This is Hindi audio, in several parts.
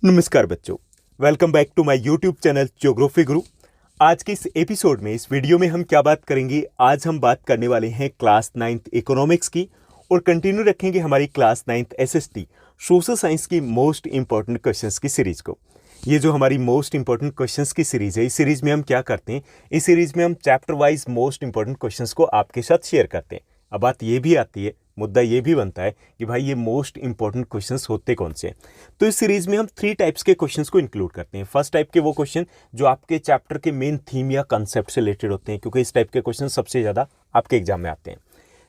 नमस्कार बच्चों, welcome back to my YouTube channel geography Guru. आज के इस एपिसोड में, इस वीडियो में हम क्या बात करेंगे? आज हम बात करने वाले हैं क्लास 9th इकोनॉमिक्स की और कंटिन्यू रखेंगे हमारी class 9th SST social science की मोस्ट इंपॉर्टेंट क्वेश्चंस की सीरीज को। ये जो हमारी मोस्ट इंपॉर्टेंट क्वेश्चंस की सीरीज है, इस सीरीज में हम क्या करते हैं? इस सीरीज में हम chapter wise most important questions को आपके साथ शेयर करते हैं। अब बात ये भी आती है, मुद्दा ये भी बनता है कि भाई ये मोस्ट इंपॉर्टेंट क्वेश्चंस होते कौन से हैं? तो इस सीरीज में हम 3 टाइप्स के क्वेश्चंस को इंक्लूड करते हैं। फर्स्ट टाइप के वो क्वेश्चन जो आपके चैप्टर के मेन थीम या कंसेप्ट से रिलेटेड होते हैं, क्योंकि इस टाइप के क्वेश्चन सबसे ज़्यादा आपके एग्जाम में आते हैं।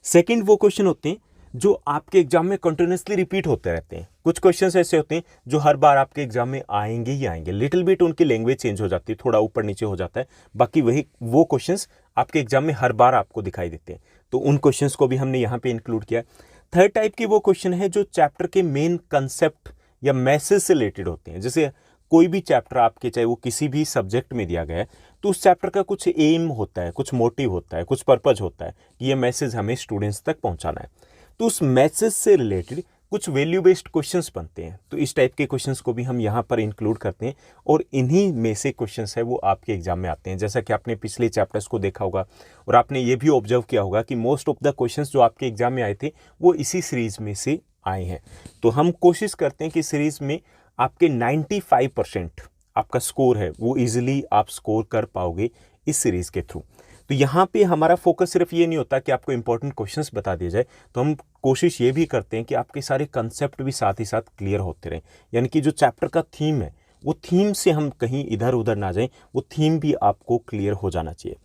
सेकेंड वो क्वेश्चन होते हैं जो आपके एग्जाम में कंटिन्यूसली रिपीट होते रहते हैं। कुछ क्वेश्चंस ऐसे होते हैं जो हर बार आपके एग्जाम में आएंगे ही आएंगे। लिटिल बिट उनकी लैंग्वेज चेंज हो जाती है, थोड़ा ऊपर नीचे हो जाता है, बाकी वही वो क्वेश्चंस आपके एग्जाम में हर बार आपको दिखाई देते हैं। तो उन क्वेश्चंस को भी हमने यहाँ पे इंक्लूड किया है। थर्ड टाइप के वो क्वेश्चन है जो चैप्टर के मेन कंसेप्ट या मैसेज से रिलेटेड होते हैं। जैसे कोई भी चैप्टर आपके, चाहे वो किसी भी सब्जेक्ट में दिया गया है, तो उस चैप्टर का कुछ एम होता है, कुछ मोटिव होता है, कुछ पर्पज होता है कि ये मैसेज हमें स्टूडेंट्स तक पहुंचाना है। तो उस मैसेज से रिलेटेड कुछ वैल्यू बेस्ड क्वेश्चंस बनते हैं। तो इस टाइप के क्वेश्चंस को भी हम यहाँ पर इंक्लूड करते हैं और इन्हीं में से क्वेश्चंस है वो आपके एग्जाम में आते हैं। जैसा कि आपने पिछले चैप्टर्स को देखा होगा और आपने ये भी ऑब्जर्व किया होगा कि मोस्ट ऑफ द क्वेश्चंस जो आपके एग्जाम में आए थे वो इसी सीरीज में से आए हैं। तो हम कोशिश करते हैं कि सीरीज में आपके 95% आपका स्कोर है वो ईजिली आप स्कोर कर पाओगे इस सीरीज के थ्रू। तो यहाँ पे हमारा फोकस सिर्फ ये नहीं होता कि आपको इंपॉर्टेंट क्वेश्चंस बता दिए जाए, तो हम कोशिश ये भी करते हैं कि आपके सारे कंसेप्ट भी साथ ही साथ क्लियर होते रहें। यानी कि जो चैप्टर का थीम है वो थीम से हम कहीं इधर उधर ना जाएं, वो थीम भी आपको क्लियर हो जाना चाहिए।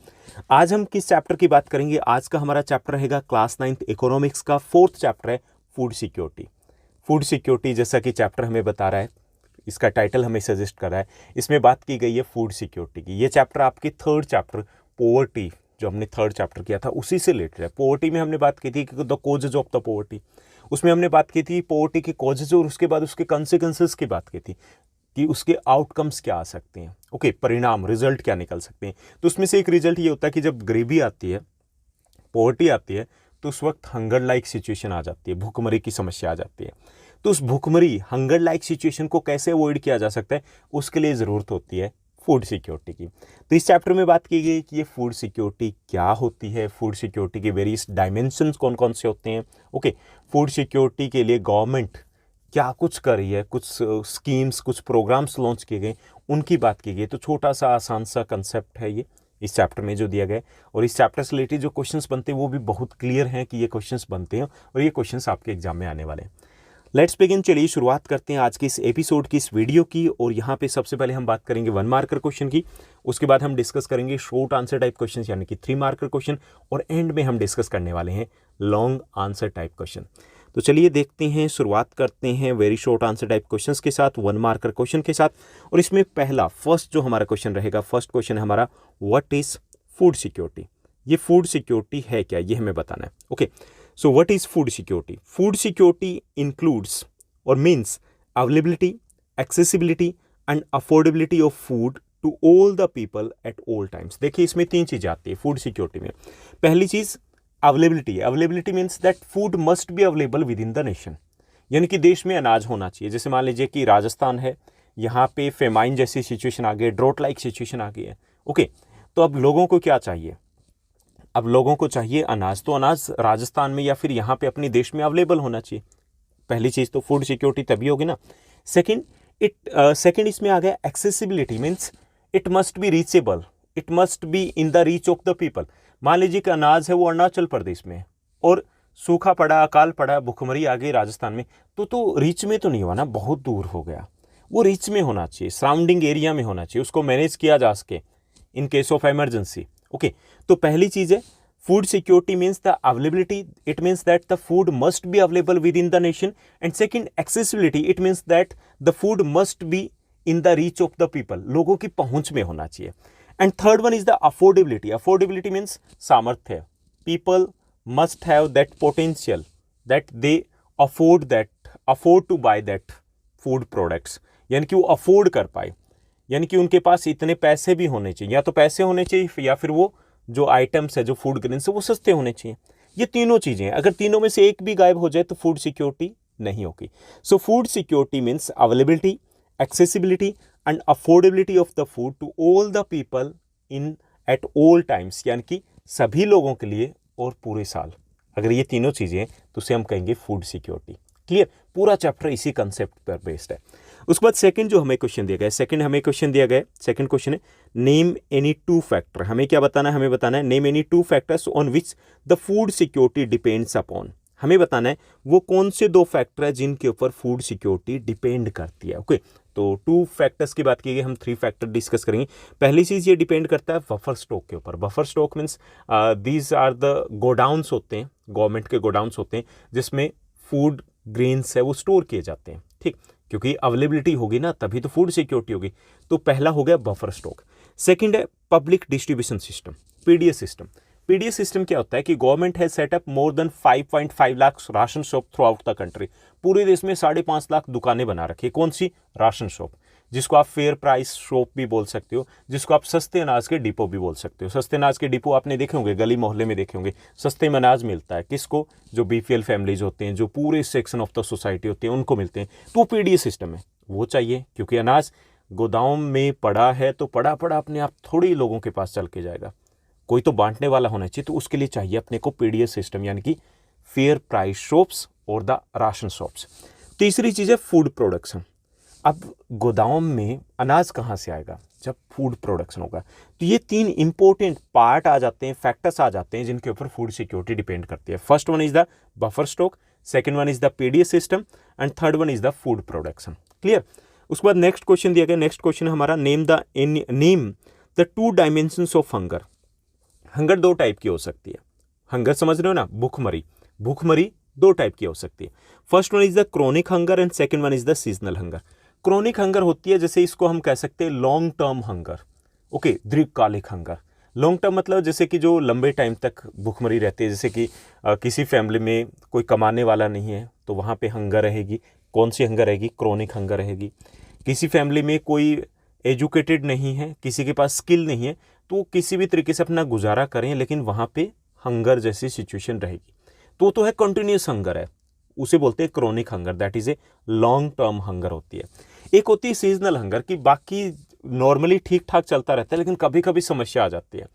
आज हम किस चैप्टर की बात करेंगे? आज का हमारा चैप्टर रहेगा क्लास 9th इकोनॉमिक्स का 4th चैप्टर है फूड सिक्योरिटी। फूड सिक्योरिटी जैसा कि चैप्टर हमें बता रहा है, इसका टाइटल हमें सजेस्ट कर रहा है, इसमें बात की गई है फूड सिक्योरिटी की। ये चैप्टर आपके 3rd चैप्टर पॉवर्टी, जो हमने 3rd चैप्टर किया था उसी से रिलेटेड है। पॉवर्टी में हमने बात की थी कि the causes of the poverty, उसमें हमने बात की थी पॉवर्टी के कॉजेज और उसके बाद उसके कॉन्सिक्वेंसेस की बात की थी कि उसके आउटकम्स क्या आ सकते हैं। ओके, परिणाम, रिजल्ट क्या निकल सकते हैं। तो उसमें से एक रिजल्ट ये होता है कि जब गरीबी आती है, पॉवर्टी आती है, तो उस वक्त हंगर लाइक सिचुएशन आ जाती है, भूखमरी की समस्या आ जाती है। तो उस भूखमरी, हंगर लाइक सिचुएशन को कैसे अवॉइड किया जा सकता है, उसके लिए ज़रूरत होती है फूड सिक्योरिटी की। तो इस चैप्टर में बात की गई कि ये फूड सिक्योरिटी क्या होती है, फूड सिक्योरिटी के वेरियस डायमेंशंस कौन कौन से होते हैं। ओके, फूड सिक्योरिटी के लिए गवर्नमेंट क्या कुछ कर रही है, कुछ स्कीम्स, कुछ प्रोग्राम्स लॉन्च किए गए, उनकी बात की गई। तो छोटा सा आसान सा कंसेप्ट है ये इस चैप्टर में जो दिया गया है, और इस चैप्टर से रिलेटेड जो क्वेश्चंस बनते हैं वो भी बहुत क्लियर हैं कि ये क्वेश्चंस बनते हैं और ये क्वेश्चंस आपके एग्जाम में आने वाले हैं। Let's begin. चलिए शुरुआत करते हैं आज के इस एपिसोड की, इस वीडियो की। और यहाँ पे सबसे पहले हम बात करेंगे 1 मार्कर क्वेश्चन की, उसके बाद हम डिस्कस करेंगे शॉर्ट आंसर टाइप क्वेश्चन यानी कि 3 मार्कर क्वेश्चन, और एंड में हम डिस्कस करने वाले हैं लॉन्ग आंसर टाइप क्वेश्चन। तो चलिए देखते हैं, शुरुआत करते हैं very short answer type questions के साथ, 1 मार्कर क्वेश्चन के साथ। और इसमें पहला फर्स्ट जो हमारा क्वेश्चन रहेगा, फर्स्ट क्वेश्चन है हमारा, व्हाट इज फूड सिक्योरिटी। ये फूड सिक्योरिटी है क्या, ये हमें बताना है। Okay, so what is food security? Food security includes or means availability, accessibility and affordability of food to all the people at all times। देखिए इसमें 3 चीज़ें आती है फूड सिक्योरिटी में। पहली चीज़ अवेलेबिलिटी है। Availability means that food must be available with in the nation, यानी कि देश में अनाज होना चाहिए। जैसे मान लीजिए कि राजस्थान है, यहाँ पे फेमाइन जैसी सिचुएशन आ गई है, ड्रॉट लाइक सिचुएशन आ गई है। ओके, तो अब लोगों को क्या चाहिए? अब लोगों को चाहिए अनाज। तो अनाज राजस्थान में या फिर यहाँ पे अपने देश में अवेलेबल होना चाहिए। पहली चीज तो फूड सिक्योरिटी तभी होगी ना। सेकंड इसमें आ गया accessibility, means it must be reachable, it must be in the reach of the people. मान लीजिए कि अनाज है वो अरुणाचल प्रदेश में और सूखा पड़ा, अकाल पड़ा, भुखमरी आ गई राजस्थान में, तो रीच में तो नहीं हुआ ना, बहुत दूर हो गया। वो रीच में होना चाहिए, सराउंडिंग एरिया में होना चाहिए, उसको मैनेज किया जा सके in case of emergency. Okay, तो पहली चीज है food security means the availability, it means that the food must be available within the nation. And second, accessibility, it means that the food must be in the reach of the people, लोगों की पहुंच में होना चाहिए। And third one is the affordability. Affordability means सामर्थ्य, people must have that potential that they afford to buy that food products, यानी कि वो अफोर्ड कर पाए, यानी कि उनके पास इतने पैसे भी होने चाहिए, या तो पैसे होने चाहिए या फिर वो जो आइटम्स है, जो फूड ग्रेन्स है, वो सस्ते होने चाहिए। ये तीनों चीजें हैं, अगर तीनों में से एक भी गायब हो जाए तो फूड सिक्योरिटी नहीं होगी। So food security means availability, accessibility and affordability of the food to all the people in at all times, यानी कि सभी लोगों के लिए और पूरे साल। अगर ये तीनों चीज़ें हैं तो उसे हम कहेंगे फूड सिक्योरिटी। क्लियर, पूरा चैप्टर इसी कंसेप्ट पर बेस्ड है। उसके बाद सेकंड जो हमें क्वेश्चन दिया गया है, सेकंड क्वेश्चन है नेम एनी टू फैक्टर। हमें क्या बताना है? हमें बताना है name any two factors on which the food security depends upon. हमें बताना है वो कौन से दो फैक्टर है जिनके ऊपर फूड सिक्योरिटी डिपेंड करती है। ओके, तो टू फैक्टर्स की बात की गई, हम थ्री फैक्टर डिस्कस करेंगे। पहली चीज़ ये डिपेंड करता है बफर स्टॉक के ऊपर। Buffer stock means these are the godowns होते हैं, गवर्नमेंट के गोडाउन्स होते हैं जिसमें फूड ग्रेन्स है वो स्टोर किए जाते हैं। ठीक, क्योंकि अवेलेबिलिटी होगी ना तभी तो फूड सिक्योरिटी होगी। तो पहला हो गया बफर स्टॉक। सेकंड है public distribution system, PDS system. PDS system क्या होता है कि government has set up more than 5.5 lakh ration shop through out the country. पूरे देश में 5.5 लाख दुकानें बना रखी है। कौन सी? राशन शॉप, जिसको आप फेयर प्राइस शॉप भी बोल सकते हो, जिसको आप सस्ते अनाज के डिपो भी बोल सकते हो। सस्ते अनाज के डिपो आपने देखे होंगे, गली मोहल्ले में देखे होंगे। सस्ते में अनाज मिलता है किसको? जो बीपीएल फैमिलीज होते हैं, जो पूरे सेक्शन ऑफ द सोसाइटी होते हैं, उनको मिलते हैं। तो पीडीएस सिस्टम है वो चाहिए, क्योंकि अनाज गोदाम में पड़ा है तो पड़ा अपने आप थोड़ी लोगों के पास चल के जाएगा, कोई तो बांटने वाला होना चाहिए। तो उसके लिए चाहिए अपने को पीडीएस सिस्टम, यानी कि फेयर प्राइस शॉप्स और द राशन शॉप्स। तीसरी चीज़ है फूड प्रोडक्शन। अब गोदाम में अनाज कहाँ से आएगा? जब फूड प्रोडक्शन होगा। तो ये तीन इंपॉर्टेंट पार्ट आ जाते हैं, फैक्टर्स आ जाते हैं जिनके ऊपर फूड सिक्योरिटी डिपेंड करती है। First one is the buffer stock, second one is the PDS system and third one is the food production. Clear. उसके बाद नेक्स्ट क्वेश्चन दिया गया। नेक्स्ट क्वेश्चन हमारा name the two dimensions of hunger. Hunger दो टाइप की हो सकती है। हंगर समझ रहे हो ना? भूखमरी। भूखमरी दो टाइप की हो सकती है। First one is the chronic hunger and second one is the seasonal hunger. Chronic hunger होती है, जैसे इसको हम कह सकते हैं लॉन्ग टर्म हंगर। ओके, दीर्घकालिक हंगर। लॉन्ग टर्म मतलब जैसे कि जो लंबे टाइम तक भूखमरी रहती है, जैसे कि किसी फैमिली में कोई कमाने वाला नहीं है तो वहाँ पे हंगर रहेगी। कौन सी हंगर रहेगी? क्रोनिक हंगर रहेगी। किसी फैमिली में कोई एजुकेटेड नहीं है, किसी के पास स्किल नहीं है, तो किसी भी तरीके से अपना गुजारा करें, लेकिन वहाँ पे हंगर जैसी सिचुएशन रहेगी। तो है कंटिन्यूस हंगर है, उसे बोलते हैं chronic hunger, that is a long term hunger होती है। एक होती है सीजनल हंगर की बाकी नॉर्मली ठीक ठाक चलता रहता है, लेकिन कभी कभी समस्या आ जाती है।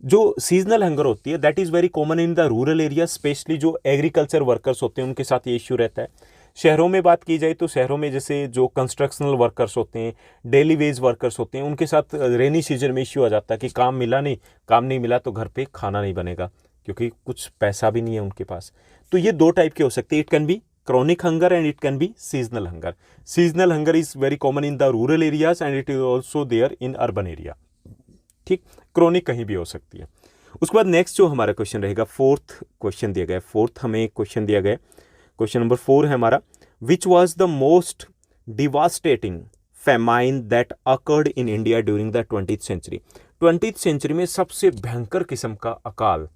जो सीजनल हंगर होती है that is very common in the rural area, specially जो एग्रीकल्चर वर्कर्स होते हैं उनके साथ ये इश्यू रहता है। शहरों में बात की जाए तो शहरों में जैसे जो कंस्ट्रक्शनल वर्कर्स होते हैं, डेली वेज वर्कर्स होते हैं, उनके साथ रेनी सीजन में इश्यू आ जाता है कि काम नहीं मिला तो घर पे खाना नहीं बनेगा, क्योंकि कुछ पैसा भी नहीं है उनके पास। तो ये दो टाइप के हो सकते हैं। It can be chronic hunger and it can be seasonal hunger. Seasonal hunger is very common in the rural areas and it is also there in urban area. ठीक, क्रोनिक कहीं भी हो सकती है। उसके बाद नेक्स्ट जो हमारा क्वेश्चन रहेगा, फोर्थ क्वेश्चन दिया गया है। फोर्थ हमें क्वेश्चन दिया गया, क्वेश्चन नंबर 4 है हमारा, which was the most devastating famine that occurred in India during the 20th century. 20th century में सबसे भयंकर किस्म का अकाल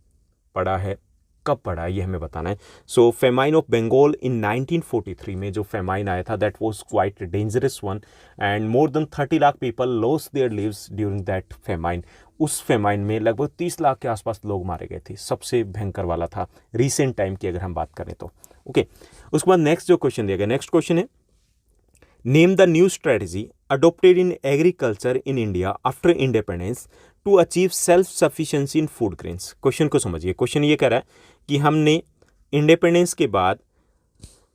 पड़ा है, कब पड़ा है ये हमें बताना है। So famine of Bengal in 1943 में जो फेमाइन आया था that was quite dangerous one and more than 30 lakh people lost their lives during that famine. उस फेमाइन में लगभग 30 लाख के आसपास लोग मारे गए थे, सबसे भयंकर वाला था रिसेंट टाइम की अगर हम बात करें तो। ओके, उसके बाद नेक्स्ट जो क्वेश्चन दिया गया, नेक्स्ट क्वेश्चन है name the new strategy adopted in agriculture in India after independence to achieve self sufficiency in food grains. Question को समझिए। क्वेश्चन ये कह रहा है कि हमने इंडिपेंडेंस के बाद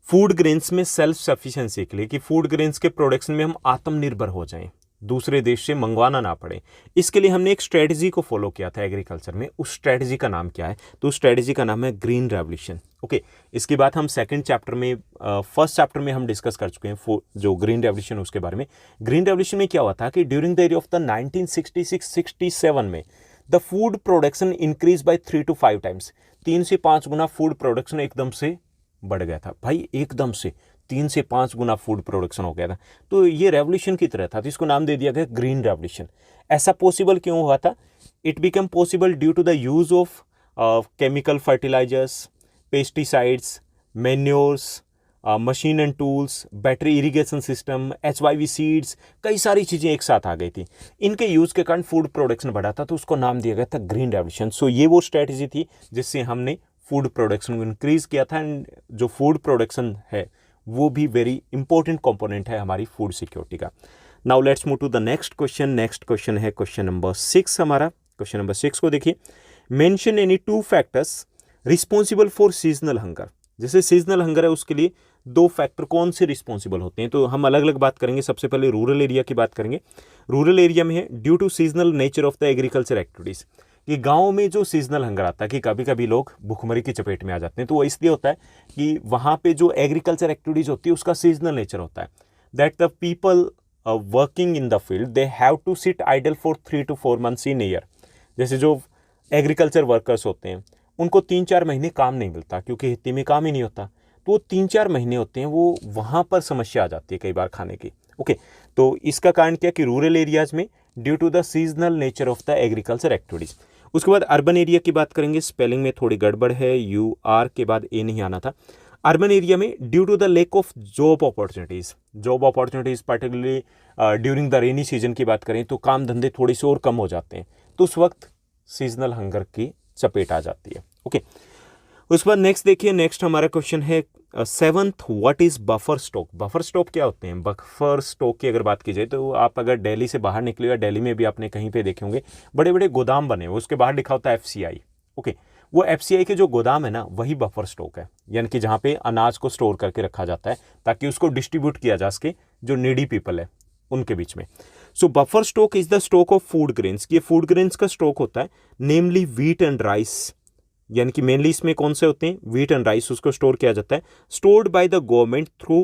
फूड ग्रेन्स में सेल्फ सफिशिएंसी के लिए, कि फूड ग्रेन्स के प्रोडक्शन में हम आत्मनिर्भर हो जाएं, दूसरे देश से मंगवाना ना पड़े, इसके लिए हमने एक स्ट्रेटजी को फॉलो किया था एग्रीकल्चर में। उस स्ट्रेटजी का नाम क्या है? तो उस स्ट्रेटजी का नाम है ग्रीन रेवोल्यूशन। ओके, इसकी बात हम सेकंड चैप्टर में, फर्स्ट चैप्टर में हम डिस्कस कर चुके हैं जो ग्रीन रेवोल्यूशन उसके बारे में। ग्रीन रेवोल्यूशन में क्या हुआ था कि during the year of the 1966-67 में the food production increase by 3 to 5 times. 3 से 5 गुना फूड प्रोडक्शन एकदम से बढ़ गया था भाई, एकदम से 3 से 5 गुना फूड प्रोडक्शन हो गया था। तो ये रेवोल्यूशन की तरह था, तो इसको नाम दे दिया गया ग्रीन रेवोल्यूशन। ऐसा पॉसिबल क्यों हुआ था? It become possible due to the use of chemical fertilisers, pesticides, manures, machine and tools, battery irrigation system, HYV seeds, कई सारी चीज़ें एक साथ आ गई थी। इनके यूज़ के कारण फूड प्रोडक्शन बढ़ा था, तो उसको नाम दिया गया था ग्रीन रेवोल्यूशन। सो ये वो स्ट्रेटजी थी जिससे हमने फूड प्रोडक्शन को इंक्रीज़ किया था, एंड जो फूड प्रोडक्शन है वो भी वेरी इंपॉर्टेंट कंपोनेंट है हमारी फूड सिक्योरिटी का। Now let's move to the next question. Next question है क्वेश्चन नंबर 6 हमारा। क्वेश्चन नंबर 6 को देखिए, mention any 2 factors responsible for seasonal hunger. जैसे सीजनल हंगर है उसके लिए 2 फैक्टर कौन से रिस्पॉन्सिबल होते हैं, तो हम अलग अलग बात करेंगे। सबसे पहले रूरल एरिया की बात करेंगे। रूरल एरिया में है due to seasonal nature of the agriculture activities. कि गाँव में जो सीजनल हंगर आता है कि कभी कभी लोग भुखमरी की चपेट में आ जाते हैं, तो वो इसलिए होता है कि वहाँ पे जो एग्रीकल्चर एक्टिविटीज़ होती है उसका सीजनल नेचर होता है। That the people working in the field they have to sit idle for 3 to 4 months in year. जैसे जो एग्रीकल्चर वर्कर्स होते हैं उनको 3-4 महीने काम नहीं मिलता क्योंकि खेती में काम ही नहीं होता, तो वो 3-4 महीने होते हैं वो वहाँ पर समस्या आ जाती है कई बार खाने की। ओके, तो इसका कारण क्या कि रूरल एरियाज़ में due to the seasonal nature of the agriculture activities. उसके बाद अर्बन एरिया की बात करेंगे। स्पेलिंग में थोड़ी गड़बड़ है, UR के बाद ए नहीं आना था। अर्बन एरिया में due to the lack of job opportunities particularly during the rainy season की बात करें तो काम धंधे थोड़े से और कम हो जाते हैं, तो उस वक्त सीजनल हंगर की चपेट आ जाती है। ओके, उसके बाद नेक्स्ट देखिए, नेक्स्ट हमारा क्वेश्चन है 7th, what is buffer stock. Buffer stock क्या होते हैं? बफर स्टॉक की अगर बात की जाए तो आप अगर दिल्ली से बाहर निकले या दिल्ली में भी आपने कहीं पे देखे होंगे बड़े बड़े गोदाम बने हुए, उसके बाहर लिखा होता है FCI। ओके, वो FCI के जो गोदाम है ना वही बफर स्टॉक है, यानी कि जहाँ पे अनाज को स्टोर करके रखा जाता है ताकि उसको डिस्ट्रीब्यूट किया जा सके जो नीडी पीपल है उनके बीच में। So buffer stock is the stock of food grains. ये फूड ग्रेन्स का स्टॉक होता है, नेमली व्हीट एंड राइस, यानी कि मेनली इसमें कौन से होते हैं? व्हीट एंड राइस, उसको स्टोर किया जाता है। Stored by the government through,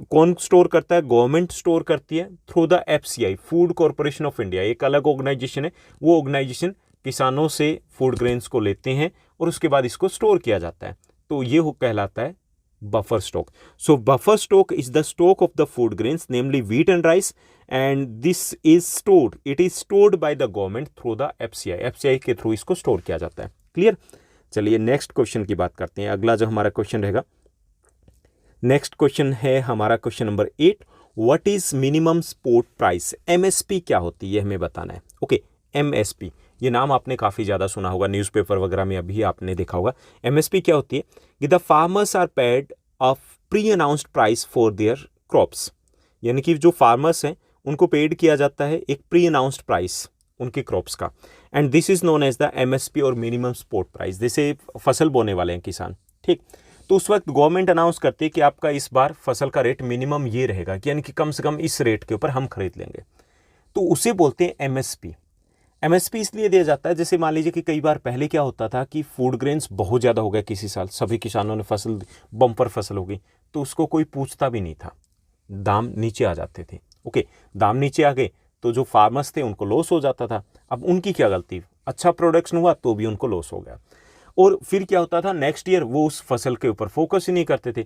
कौन स्टोर करता है? गवर्नमेंट स्टोर करती है through the FCI, food Corporation of India. एक अलग ऑर्गेनाइजेशन है, वो ऑर्गेनाइजेशन किसानों से फूड ग्रेन्स को लेते हैं और उसके बाद इसको स्टोर किया जाता है, तो ये कहलाता है buffer stock. So buffer stock is the stock of the food grains namely wheat and rice and this is stored, it is stored by the government through the FCI के थ्रू इसको स्टोर किया जाता है। क्लियर? चलिए नेक्स्ट क्वेश्चन की बात करते हैं। अगला जो हमारा क्वेश्चन रहेगा, नेक्स्ट क्वेश्चन है हमारा question number 8, what is minimum support price. MSP क्या होती है ये हमें बताना है। ओके, MSP ये नाम आपने काफ़ी ज़्यादा सुना होगा, न्यूज़पेपर वगैरह में अभी आपने देखा होगा। MSP क्या होती है कि the farmers are paid a pre announced price for their crops, यानी कि जो फार्मर्स हैं उनको पेड किया जाता है एक प्री अनाउंस्ड प्राइस उनके क्रॉप्स का, and this is known as the MSP और मिनिमम सपोर्ट प्राइस। जैसे फसल बोने वाले हैं किसान, ठीक, तो उस वक्त गवर्नमेंट अनाउंस करती है कि आपका इस बार फसल का रेट मिनिमम ये रहेगा, यानी कि कम से कम इस रेट के ऊपर हम खरीद लेंगे, तो उसे बोलते हैं MSP। MSP इसलिए दिया जाता है, जैसे मान लीजिए कि कई बार पहले क्या होता था कि फूड ग्रेन्स बहुत ज़्यादा हो गया किसी साल, सभी किसानों ने फसल, बम्पर फसल हो गई, तो उसको कोई पूछता भी नहीं था, दाम नीचे आ जाते थे। ओके, दाम नीचे आ गए तो जो फार्मर्स थे उनको लॉस हो जाता था। अब उनकी क्या गलती, अच्छा प्रोडक्शन हुआ तो भी उनको लॉस हो गया। और फिर क्या होता था, नेक्स्ट ईयर वो उस फसल के ऊपर फोकस ही नहीं करते थे,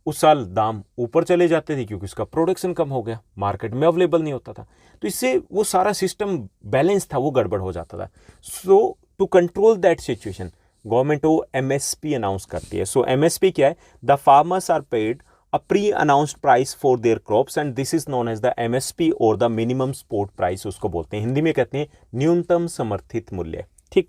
उस साल दाम ऊपर चले जाते थे क्योंकि उसका प्रोडक्शन कम हो गया, मार्केट में अवेलेबल नहीं होता था, तो इससे वो सारा सिस्टम बैलेंस था वो गड़बड़ हो जाता था। So to control that situation government वो MSP अनाउंस करती है। सो MSP क्या है? The farmers are paid a pre announced price for their crops and this is known as the MSP or the minimum support price उसको बोलते हैं, हिंदी में कहते हैं न्यूनतम समर्थित मूल्य। ठीक,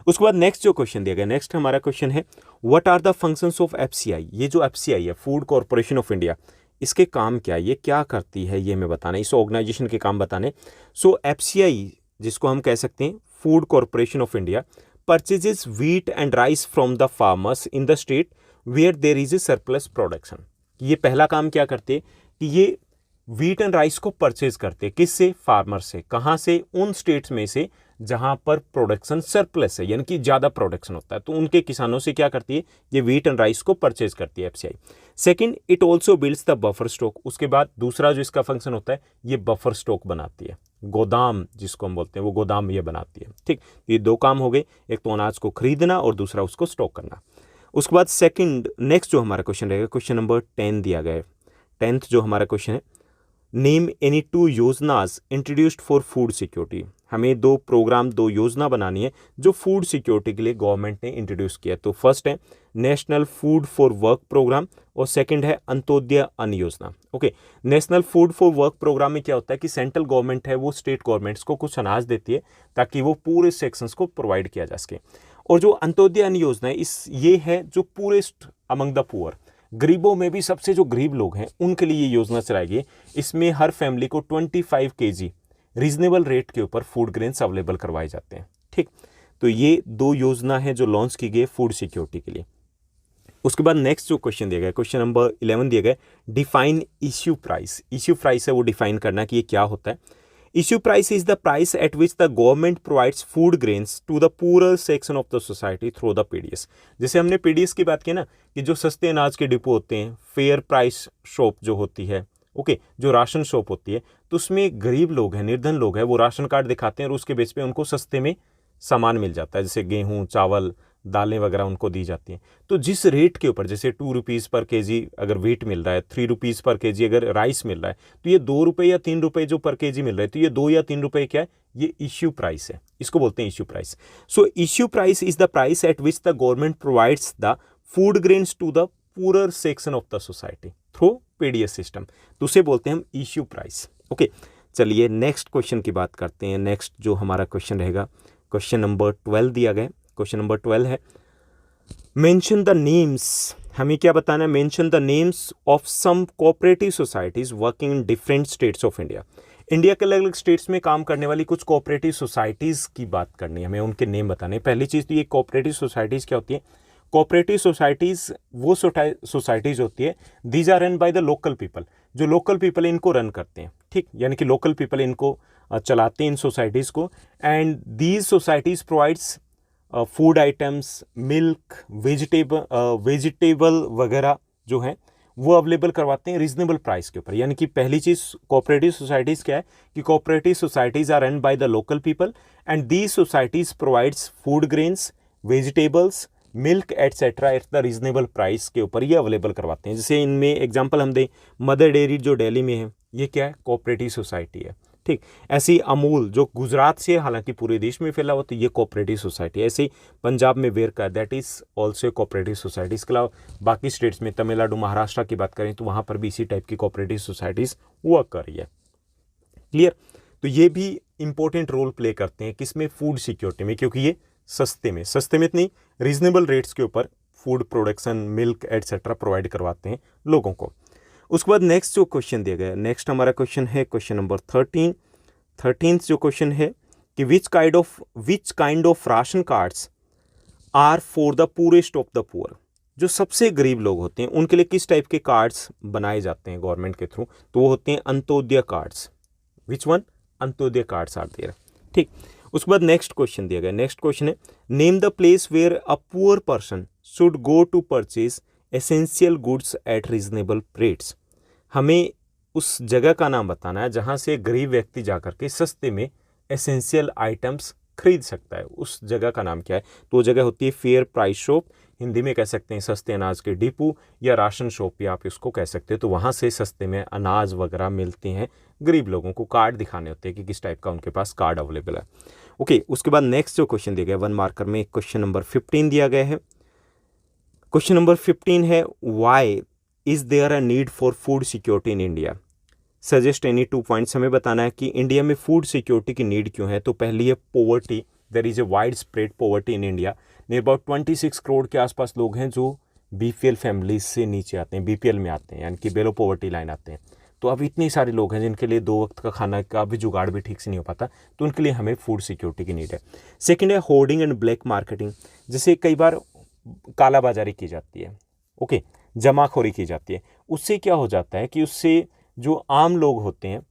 उसके बाद नेक्स्ट जो क्वेश्चन दिया गया, नेक्स्ट हमारा क्वेश्चन है what are the functions of FCI। ये जो FCI है, फूड कॉरपोरेशन ऑफ इंडिया, इसके काम क्या है, ये क्या करती है, ये हमें बताना है, इस ऑर्गेनाइजेशन के काम बताने। सो FCI जिसको हम कह सकते हैं Food Corporation of India purchases wheat and rice from the farmers in the state where there is a surplus production. ये पहला काम क्या करते हैं कि ये व्हीट एंड राइस को परचेज करते हैं, किससे? फार्मर से। कहाँ से? उन स्टेट्स में से जहां पर प्रोडक्शन सरप्लस है, यानी कि ज़्यादा प्रोडक्शन होता है, तो उनके किसानों से क्या करती है, ये व्हीट एंड राइस को परचेज करती है FCI। Second, it also builds the buffer stock. उसके बाद दूसरा जो इसका फंक्शन होता है, ये बफर स्टॉक बनाती है, गोदाम जिसको हम बोलते हैं, वो गोदाम ये बनाती है। ठीक, ये 2 काम हो गए, एक तो अनाज को खरीदना और दूसरा उसको स्टॉक करना। उसके बाद सेकंड, नेक्स्ट जो हमारा क्वेश्चन रहेगा, क्वेश्चन नंबर 10 दिया गया है। 10th जो हमारा क्वेश्चन है, नेम एनी 2 योजनाज इंट्रोड्यूस्ड फॉर फूड सिक्योरिटी। हमें 2 प्रोग्राम, 2 योजना बनानी है जो फूड सिक्योरिटी के लिए गवर्नमेंट ने इंट्रोड्यूस किया। तो फर्स्ट है National Food for Work Programme और सेकंड है Antyodaya Anna Yojana. Okay, National Food for Work Programme में क्या होता है कि सेंट्रल गवर्नमेंट है वो स्टेट गवर्नमेंट्स को कुछ अनाज देती है ताकि वो पूरे सेक्शंस को प्रोवाइड किया जा सके। और जो अंत्योदय अन्न योजना है, ये है जो पूरेस्ट अमंग द पुअर, गरीबों में भी सबसे जो गरीब लोग हैं उनके लिए ये योजना चलाई गई। इसमें हर फैमिली को 25 kg रीजनेबल रेट के ऊपर फूड ग्रेन्स अवेलेबल करवाए जाते हैं। ठीक, तो ये 2 योजना है जो लॉन्च की गई फूड सिक्योरिटी के लिए। उसके बाद नेक्स्ट जो क्वेश्चन दिया गया, क्वेश्चन नंबर 11 दिया गया, define issue price. Issue price है वो डिफाइन करना कि ये क्या होता है। Issue price is the price at which the government provides food grains to the poorer section of the society through the PDS. जैसे हमने पीडीएस की बात की ना, कि जो सस्ते अनाज के डिपो होते हैं, फेयर प्राइस शॉप जो होती है, ओके, जो राशन शॉप होती है, तो उसमें गरीब लोग हैं, निर्धन लोग हैं, वो राशन कार्ड दिखाते हैं और उसके बेस पे उनको सस्ते में सामान मिल जाता है, जैसे गेहूँ, चावल, दालें वगैरह उनको दी जाती हैं। तो जिस रेट के ऊपर, जैसे 2 रुपीज़ पर केजी अगर वीट मिल रहा है, 3 रुपीज़ पर केजी अगर राइस मिल रहा है, तो ये 2 रुपये या 3 रुपये जो पर केजी मिल रहा है, तो ये 2 या 3 रुपये क्या है, ये इश्यू प्राइस है, इसको बोलते हैं issue price. So issue price is the price at which the government provides the food grains to the poorer section of the society through PDS system, तो उसे बोलते हैं हम इश्यू प्राइस। ओके, चलिए नेक्स्ट क्वेश्चन की बात करते हैं। नेक्स्ट जो हमारा क्वेश्चन रहेगा, क्वेश्चन नंबर 12 दिया गया। क्वेश्चन नंबर 12 है, मेंशन द नेम्स। हमें क्या बताना है? Mention the names of some cooperative societies working in different states of India. India के अलग अलग स्टेट्स में काम करने वाली कुछ कोऑपरेटिव सोसाइटीज की बात करनी है, हमें उनके नेम बताने हैं। पहली चीज़ तो ये कोऑपरेटिव सोसाइटीज क्या होती है? कोऑपरेटिव सोसाइटीज वो सोसाइटीज होती है, these are run by the local people, जो लोकल पीपल इनको रन करते हैं। ठीक, यानी कि लोकल पीपल इनको चलाते हैं इन सोसाइटीज़ को। And these societies provides food items, milk, vegetable वगैरह जो हैं वो अवेलेबल करवाते हैं रीजनेबल प्राइस के ऊपर। यानी कि पहली चीज़ कोऑपरेटिव सोसाइटीज़ क्या है कि cooperative societies are run by the local people and these societies provides food grains, vegetables, milk etcetera at the reasonable price के ऊपर ये अवेलेबल करवाते हैं। जैसे इनमें एग्जांपल हम दें, मदर डेयरी जो दिल्ली में है, ये क्या है? कोऑपरेटिव सोसाइटी है। ठीक, ऐसे ही अमूल जो गुजरात से, हालांकि पूरे देश में फैला हुआ, तो ये कोऑपरेटिव सोसाइटी है। ऐसे ही पंजाब में Verka, that is also cooperative society. इसके अलावा बाकी स्टेट्स में, तमिलनाडु, महाराष्ट्र की बात करें तो वहाँ पर भी इसी टाइप की कोऑपरेटिव सोसाइटीज़ वर्क कर रही है। क्लियर? तो ये भी इंपॉर्टेंट रोल प्ले करते हैं किसमें? फूड सिक्योरिटी में, क्योंकि ये सस्ते में नहीं, रीजनेबल रेट्स के ऊपर food production, milk etcetera provide करवाते हैं लोगों को। उसके बाद नेक्स्ट जो क्वेश्चन दिया गया, नेक्स्ट हमारा क्वेश्चन है क्वेश्चन नंबर 13 जो क्वेश्चन है कि which kind of ration cards are for the poorest of the poor. जो सबसे गरीब लोग होते हैं उनके लिए किस टाइप के कार्ड्स बनाए जाते हैं गवर्नमेंट के थ्रू? तो वो होते हैं Antyodaya cards. Which one? Antyodaya cards are there. ठीक, उसके बाद नेक्स्ट क्वेश्चन दिया गया। नेक्स्ट क्वेश्चन है, name the place where a poor person should go to purchase essential goods at reasonable rates. हमें उस जगह का नाम बताना है जहाँ से गरीब व्यक्ति जाकर के सस्ते में एसेंशियल आइटम्स खरीद सकता है। उस जगह का नाम क्या है? तो वो जगह होती है फेयर प्राइस शॉप, हिंदी में कह सकते हैं सस्ते अनाज के डिपो, या राशन शॉप भी आप इसको कह सकते हैं। तो वहाँ से सस्ते में अनाज वगैरह मिलते हैं। गरीब लोगों को कार्ड दिखाने होते हैं कि किस टाइप का उनके पास कार्ड अवेलेबल है। ओके, उसके बाद नेक्स्ट जो क्वेश्चन दिया गया 1 मार्कर में, क्वेश्चन नंबर 15 दिया गया है। क्वेश्चन नंबर 15 है, why is there a need for food security in India? Suggest any 2 points. हमें बताना है कि इंडिया में फूड सिक्योरिटी की नीड क्यों है। तो पहली है poverty, there is a wide spread poverty in India. Near about 26 crore के आसपास लोग हैं जो बीपीएल फैमिलीज से नीचे आते हैं, बीपीएल में आते हैं, यानी कि बेलो पॉवर्टी लाइन आते हैं। तो अब इतने सारे लोग हैं जिनके लिए 2 वक्त का खाना का भी जुगाड़ भी ठीक से नहीं हो पाता, तो उनके लिए हमें फूड सिक्योरिटी की नीड है। सेकेंड है होर्डिंग एंड ब्लैक मार्केटिंग। जैसे कई बार कालाबाजारी की जाती है, ओके, जमाखोरी की जाती है। उससे क्या हो जाता है कि उससे जो आम लोग होते हैं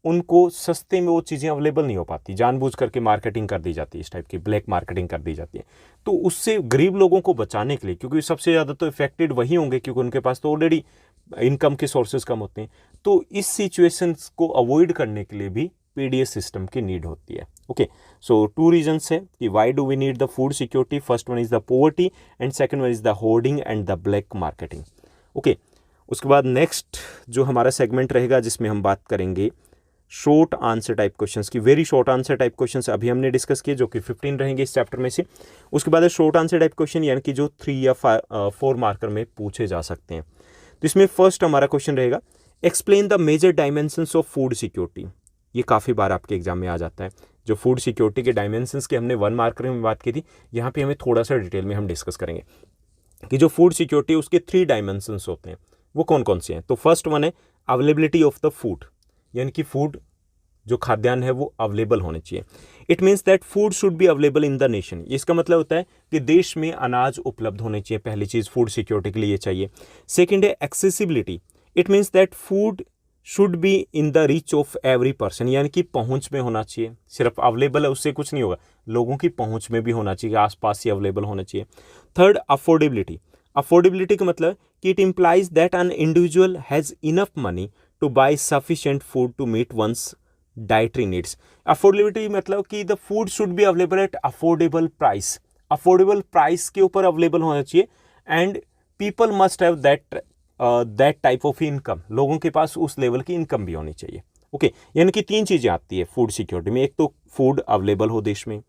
उनको सस्ते में वो चीज़ें अवेलेबल नहीं हो पाती, जानबूझ करके मार्केटिंग कर दी जाती है, इस टाइप की ब्लैक मार्केटिंग कर दी जाती है। तो उससे गरीब लोगों को बचाने के लिए, क्योंकि सबसे ज़्यादा तो इफेक्टेड वही होंगे क्योंकि उनके पास तो ऑलरेडी इनकम के सोर्सेज कम होते हैं, तो इस सिचुएशंस को अवॉइड करने के लिए भी पीडीएस सिस्टम की नीड होती है। ओके, सो 2 रीजंस है कि why do we need the food security. First one is the poverty and second one is the hoarding and the black marketing. Okay, उसके बाद नेक्स्ट जो हमारा सेगमेंट रहेगा जिसमें हम बात करेंगे शॉर्ट आंसर टाइप क्वेश्चंस की। Very short answer type questions अभी हमने डिस्कस किए, जो कि 15 रहेंगे इस चैप्टर में से। उसके बाद शॉर्ट आंसर टाइप क्वेश्चन, यानी कि जो 3 या 4 मार्कर में पूछे जा सकते हैं। तो इसमें फर्स्ट हमारा क्वेश्चन रहेगा, explain the major dimensions of food security. ये काफ़ी बार आपके एग्जाम में आ जाता है। जो फूड सिक्योरिटी के डायमेंशंस के हमने 1 मार्कर में बात की थी, यहाँ पे हमें थोड़ा सा डिटेल में हम डिस्कस करेंगे। कि जो फूड सिक्योरिटी है उसके 3 डायमेंशंस होते हैं। वो कौन कौन से हैं? तो फर्स्ट वन है अवेलेबिलिटी ऑफ द फूड, यानी कि फूड जो खाद्यान्न है वो अवेलेबल होने चाहिए। It means that food should be available in the nation. इसका मतलब होता है कि देश में अनाज उपलब्ध होने चाहिए। पहली चीज़ फूड सिक्योरिटी के लिए चाहिए। सेकेंड है accessibility. It means that food should be in the reach of every person, यानी कि पहुंच में होना चाहिए। सिर्फ अवेलेबल है उससे कुछ नहीं होगा, लोगों की पहुंच में भी होना चाहिए, आसपास ही अवेलेबल होना चाहिए। Third affordability. अफोर्डेबिलिटी का मतलब कि it implies that an individual has enough money to buy sufficient food to meet one's dietary needs. Affordability मतलब कि the food should be available at affordable price. Affordable price के ऊपर अवेलेबल होना चाहिए and people must have that type of income. लोगों के पास उस लेवल की इनकम भी होनी चाहिए। ओके, यानी कि 3 चीज़ें आती है फूड सिक्योरिटी में। एक तो फूड अवेलेबल हो देश में,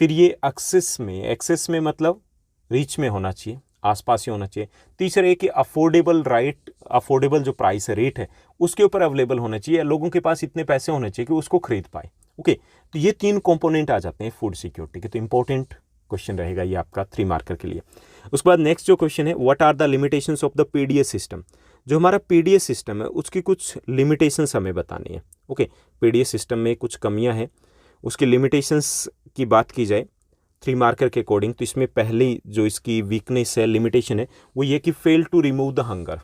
फिर ये एक्सेस में मतलब रीच में होना चाहिए, आसपास ही होना चाहिए। तीसरा है कि अफोर्डेबल जो प्राइस है, रेट है, उसके ऊपर अवेलेबल होना चाहिए। लोगों के पास इतने पैसे होने चाहिए कि उसको खरीद पाए। ओके, तो ये 3 कंपोनेंट आ जाते हैं फूड सिक्योरिटी के। तो इंपॉर्टेंट क्वेश्चन रहेगा ये आपका 3 मार्कर के लिए। उसके बाद नेक्स्ट जो क्वेश्चन है, what are the limitations of the PDS system. जो हमारा पीडीएस सिस्टम है उसकी कुछ लिमिटेशंस हमें बतानी है। ओके, पीडीएस सिस्टम में कुछ कमियां हैं, उसकी लिमिटेशंस की बात की जाए 3 मार्कर के अकॉर्डिंग, तो इसमें पहली जो इसकी वीकनेस है, लिमिटेशन है, वो ये कि fail to remove the hunger.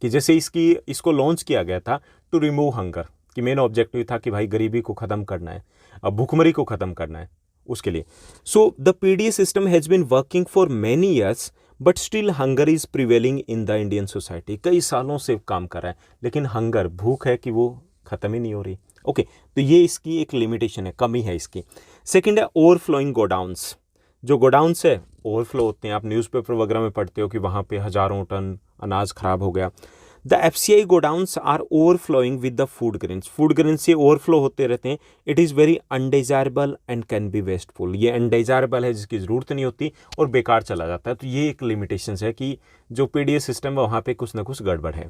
कि जैसे इसको लॉन्च किया गया था टू रिमूव हंगर, कि मेन ऑब्जेक्टिव था कि भाई गरीबी को ख़त्म करना है, अब भूखमरी को ख़त्म करना है उसके लिए। So the PDS system has been working for many years but still hunger is prevailing in the Indian society. कई सालों से काम कर रहा है लेकिन हंगर, भूख है कि वो ख़त्म ही नहीं हो रही। ओके, तो ये इसकी एक लिमिटेशन है, कमी है इसकी। सेकेंड है ओवरफ्लोइंग गोडाउंस। जो गोडाउंस है ओवरफ्लो होते हैं, आप न्यूज़पेपर वगैरह में पढ़ते हो कि वहाँ पे हज़ारों टन अनाज खराब हो गया। The FCI godowns are overflowing with the food grains. Food grains से ओवरफ्लो होते रहते हैं। It is very undesirable and can be wasteful. ये अनडिजायरेबल है, जिसकी ज़रूरत नहीं होती और बेकार चला जाता है। तो ये एक लिमिटेशन है कि जो पीडीएस सिस्टम है वहाँ पे कुछ ना कुछ गड़बड़ है।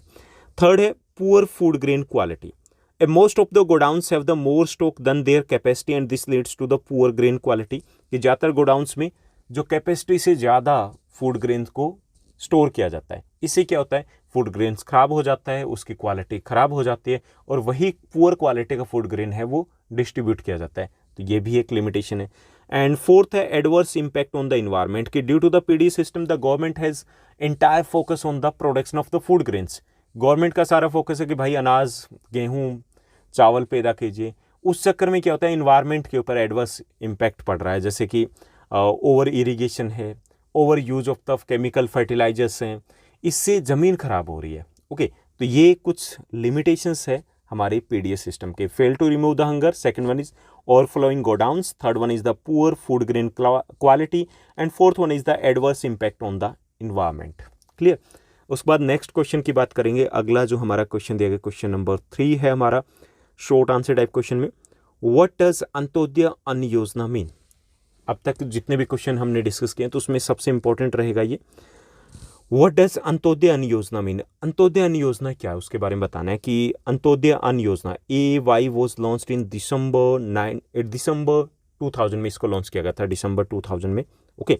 थर्ड है poor food grain quality. Most of the godowns have the more stock than their capacity and this leads to the poor grain quality। कि ज़्यादातर गोडाउंस में जो कैपेसिटी से ज़्यादा फूड ग्रेन्स को स्टोर किया जाता है, इससे क्या होता है, फूड ग्रेन्स खराब हो जाता है, उसकी क्वालिटी खराब हो जाती है और वही पुअर क्वालिटी का फूड ग्रेन है वो डिस्ट्रीब्यूट किया जाता है। तो ये भी एक लिमिटेशन है। एंड फोर्थ है adverse impact on the environment. कि due to the PD system the government has entire focus on the production of the food grains. Government का सारा फोकस है कि भाई अनाज, गेहूँ, चावल पैदा कीजिए। उस चक्कर में क्या होता है, इन्वायरमेंट के ऊपर एडवर्स इम्पैक्ट पड़ रहा है, जैसे कि ओवर इरिगेशन है, over use of the chemical fertilisers हैं, इससे ज़मीन खराब हो रही है। ओके, तो ये कुछ लिमिटेशंस है हमारे पीडीएस सिस्टम के। Fail to remove the hunger, second one is overflowing godowns, third one is the poor food grain quality and fourth one is the adverse impact on the environment. Clear. उसके बाद नेक्स्ट क्वेश्चन की बात करेंगे। अगला जो हमारा क्वेश्चन दिया गया, क्वेश्चन नंबर 3 है हमारा शॉर्ट आंसर टाइप क्वेश्चन में, व्हाट डज अंत्योदय अन्न योजना मीन। अब तक जितने भी क्वेश्चन हमने डिस्कस किए तो उसमें सबसे इंपॉर्टेंट रहेगा ये, व्हाट डज अंत्योदय अन्न योजना मीन। अंत्योदय अन्न योजना क्या है उसके बारे में बताना है। कि अंत्योदय अन्न योजना AY वॉज लॉन्च्ड इन दिसंबर 2000 में इसको लॉन्च किया गया था, दिसंबर 2000 में। ओके,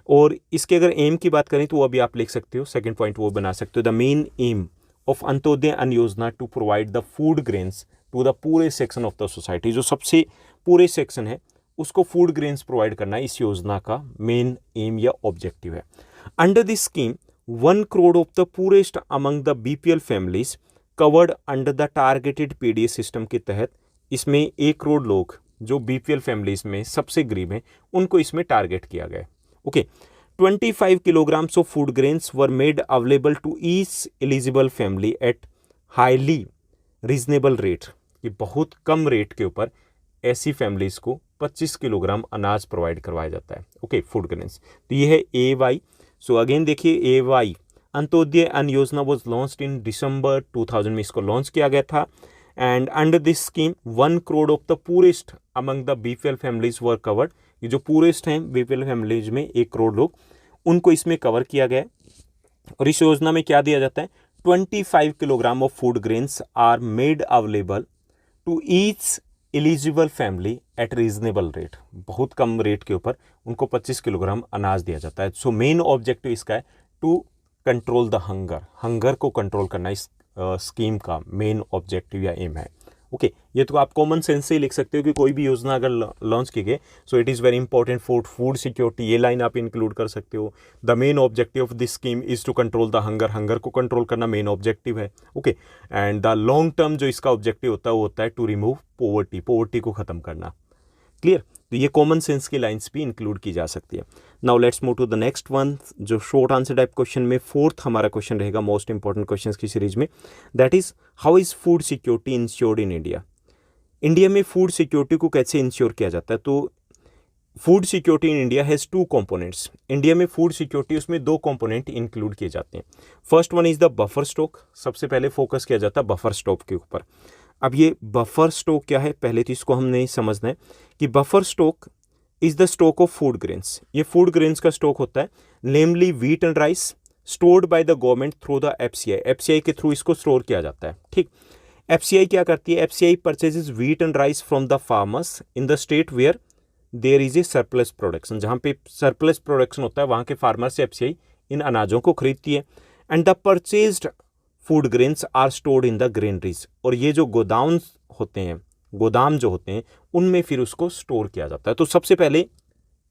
और इसके अगर एम की बात करें तो वो अभी आप लिख सकते हो, सेकंड पॉइंट वो बना सकते हो। The main aim of Antyodaya Anna Yojana to provide the food grains to the पूरे सेक्शन ऑफ द सोसाइटी। जो सबसे पूरे सेक्शन है उसको फूड ग्रेन्स प्रोवाइड करना इस योजना का मेन एम या ऑब्जेक्टिव है। Under this scheme 1 crore of the purest among the BPL families covered under the targeted PDS system के तहत इसमें 1 करोड़ लोग जो BPL फैमिलीज में सबसे गरीब हैं उनको इसमें टारगेट किया गया है। Okay, 25 kilograms of food grains were made available to each eligible family at highly reasonable rate। कि बहुत कम रेट के ऊपर ऐसी फैमिलीज को 25 किलोग्राम अनाज प्रोवाइड करवाया जाता है। Okay, food grains. तो ये है AY। सो अगेन देखिए AY अंत्योदय अन्न योजना वॉज लॉन्च्ड इन दिसंबर 2000 में इसको लॉन्च किया गया था। And under this scheme 1 crore of the purest among the BPL families were covered. ये जो पूरेस्ट हैं BPL फैमिलीज में 1 करोड़ लोग, उनको इसमें कवर किया गया है। और इस योजना में क्या दिया जाता है, 25 kilogram of food grains are made available to each eligible family at reasonable rate, बहुत कम रेट के ऊपर उनको 25 किलोग्राम अनाज दिया जाता है। सो मेन ऑब्जेक्टिव इसका है टू कंट्रोल द हंगर को कंट्रोल करना इस स्कीम का मेन ऑब्जेक्टिव या एम है। ओके, ये तो आप कॉमन सेंस से ही लिख सकते हो कि कोई भी योजना अगर लॉन्च की गई, so it is very important for food security, ये लाइन आप इंक्लूड कर सकते हो। The main objective of this scheme is to control the hunger को कंट्रोल करना मेन ऑब्जेक्टिव है। Okay, and the long term जो इसका ऑब्जेक्टिव होता है वो होता है टू रिमूव पोवर्टी को ख़त्म करना। क्लियर? तो ये कॉमन सेंस की लाइंस भी इंक्लूड की जा सकती है। Now let's move to the next one, जो शॉर्ट आंसर टाइप क्वेश्चन में फोर्थ हमारा क्वेश्चन रहेगा मोस्ट इंपॉर्टेंट क्वेश्चंस की सीरीज में, that is how is food security ensured in India. India में फूड सिक्योरिटी को कैसे इंश्योर किया जाता है? तो food security in India has two components. India में फूड सिक्योरिटी, उसमें दो कंपोनेंट इंक्लूड किए जाते हैं। First one is the buffer stock, सबसे पहले फोकस किया जाता है बफर स्टॉक के ऊपर। अब ये बफर स्टॉक क्या है, पहले तो इसको हमने समझना है कि buffer stock is the stock of food grains. ये फूड ग्रेन्स का स्टॉक होता है, namely wheat and rice, stored by the government through the FCI के थ्रू इसको स्टोर किया जाता है। ठीक, एफसीआई क्या करती है? FCI purchases wheat and rice from the farmers in the state where there is a surplus production. जहाँ पे सरप्लस प्रोडक्शन होता है वहाँ के फार्मर से एफसीआई इन अनाजों को खरीदती है। And the purchased food grains are stored in the granaries, और ये जो गोदाम होते हैं, गोदाम जो होते हैं उनमें फिर उसको स्टोर किया जाता है। तो सबसे पहले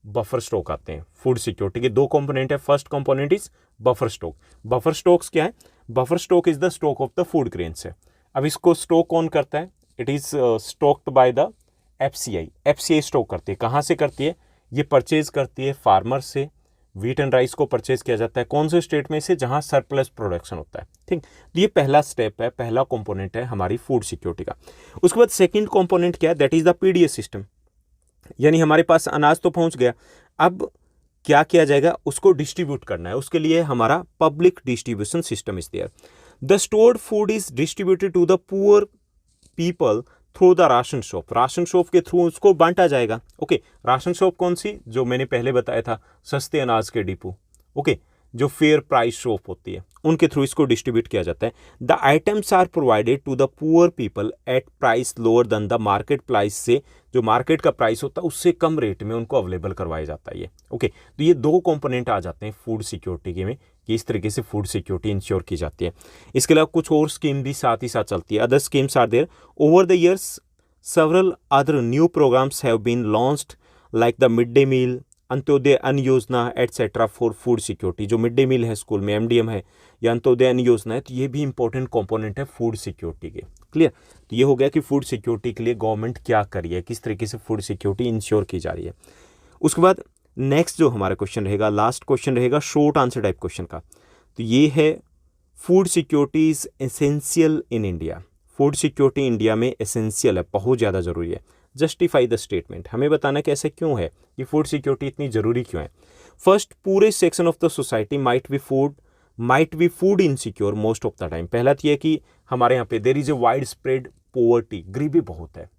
बफर स्टॉक आते हैं। फूड सिक्योरिटी के दो कंपोनेंट है, first component is buffer stock. Buffer stocks क्या है? Buffer stock is the stock of the food grains है। अब इसको स्टॉक कौन करता है? It is stocked by the FCI. FCI stock करती है। कहाँ से करती है? ये परचेज करती है फार्मर से। व्हीट एंड राइस को परचेज किया जाता है कौन से स्टेट में से? जहाँ सरप्लस प्रोडक्शन होता है। ठीक, तो ये पहला स्टेप है, पहला कंपोनेंट है हमारी फूड सिक्योरिटी का। उसके बाद सेकंड कंपोनेंट क्या है? That is the PDS system. यानी हमारे पास अनाज तो पहुंच गया, अब क्या किया जाएगा? उसको डिस्ट्रीब्यूट करना है। उसके लिए हमारा public distribution system is there. The stored food is distributed to the poor people through the ration shop. Ration shop के थ्रू उसको बांटा जाएगा। ओके, राशन शॉप कौन सी? जो मैंने पहले बताया था, सस्ते अनाज के डिपो। ओके, जो फेयर प्राइस शॉप होती है उनके थ्रू इसको डिस्ट्रीब्यूट किया जाता है। The items are provided to the poor people at price lower than the market price, से जो मार्केट का प्राइस होता है उससे कम रेट में उनको अवेलेबल करवाया जाता है ये। ओके, तो ये दो कंपोनेंट आ जाते हैं फूड सिक्योरिटी के में कि इस तरीके से फूड सिक्योरिटी इंश्योर की जाती है। इसके अलावा कुछ और स्कीम भी साथ ही साथ चलती है। Other schemes are there. Over the years several other new programs have been launched like the mid day meal, Antyodaya Anna Yojana etcetera for food security. जो मिड डे मील है स्कूल में, एमडीएम है या अंत्योदय अन्न योजना है, तो ये भी इंपॉर्टेंट कंपोनेंट है फूड सिक्योरिटी के। क्लियर? तो ये हो गया कि फूड सिक्योरिटी के लिए गवर्नमेंट क्या कर रही है, किस तरीके से फूड सिक्योरिटी इंश्योर की जा रही है। उसके बाद नेक्स्ट जो हमारा क्वेश्चन रहेगा, लास्ट क्वेश्चन रहेगा शॉर्ट आंसर टाइप क्वेश्चन का, तो ये है food security is essential in India. Food security India में एसेंशियल है, बहुत ज़्यादा ज़रूरी है। जस्टिफाई द स्टेटमेंट, हमें बताना कि ऐसा क्यों है, कि फूड सिक्योरिटी इतनी ज़रूरी क्यों है। फर्स्ट, पूरे section of the society might be food insecure most of the time. पहला तो यह कि हमारे यहाँ पे there is a wide spread poverty, गरीबी बहुत है।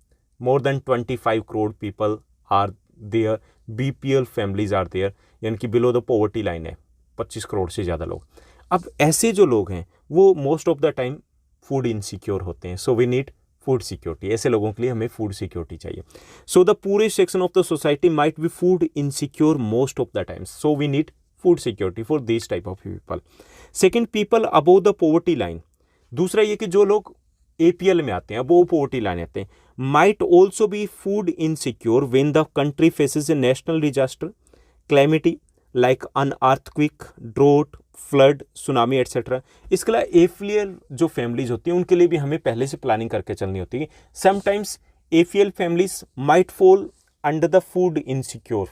More than 25 crore people are there, BPL families are there, यानी कि बिलो द पोवर्टी लाइन है 25 करोड़ से ज़्यादा लोग। अब ऐसे जो लोग हैं वो most of the time food insecure होते हैं। So we need food security. ऐसे लोगों के लिए हमें फूड सिक्योरिटी चाहिए। सो द पूरे section of the society might be food insecure most of the times, so we need food security for this type of people. Second, people above the poverty line. दूसरा ये कि जो लोग एपीएल में आते हैं, अबोव पोवर्टी लाइन आते हैं, might also be food insecure when the country faces a national disaster, calamity like an earthquake, drought, flood, tsunami etcetera. इसके अलावा एफीएल जो फैमिलीज होती हैं उनके लिए भी हमें पहले से प्लानिंग करके चलनी होती है। Sometimes APL families might fall under the food insecure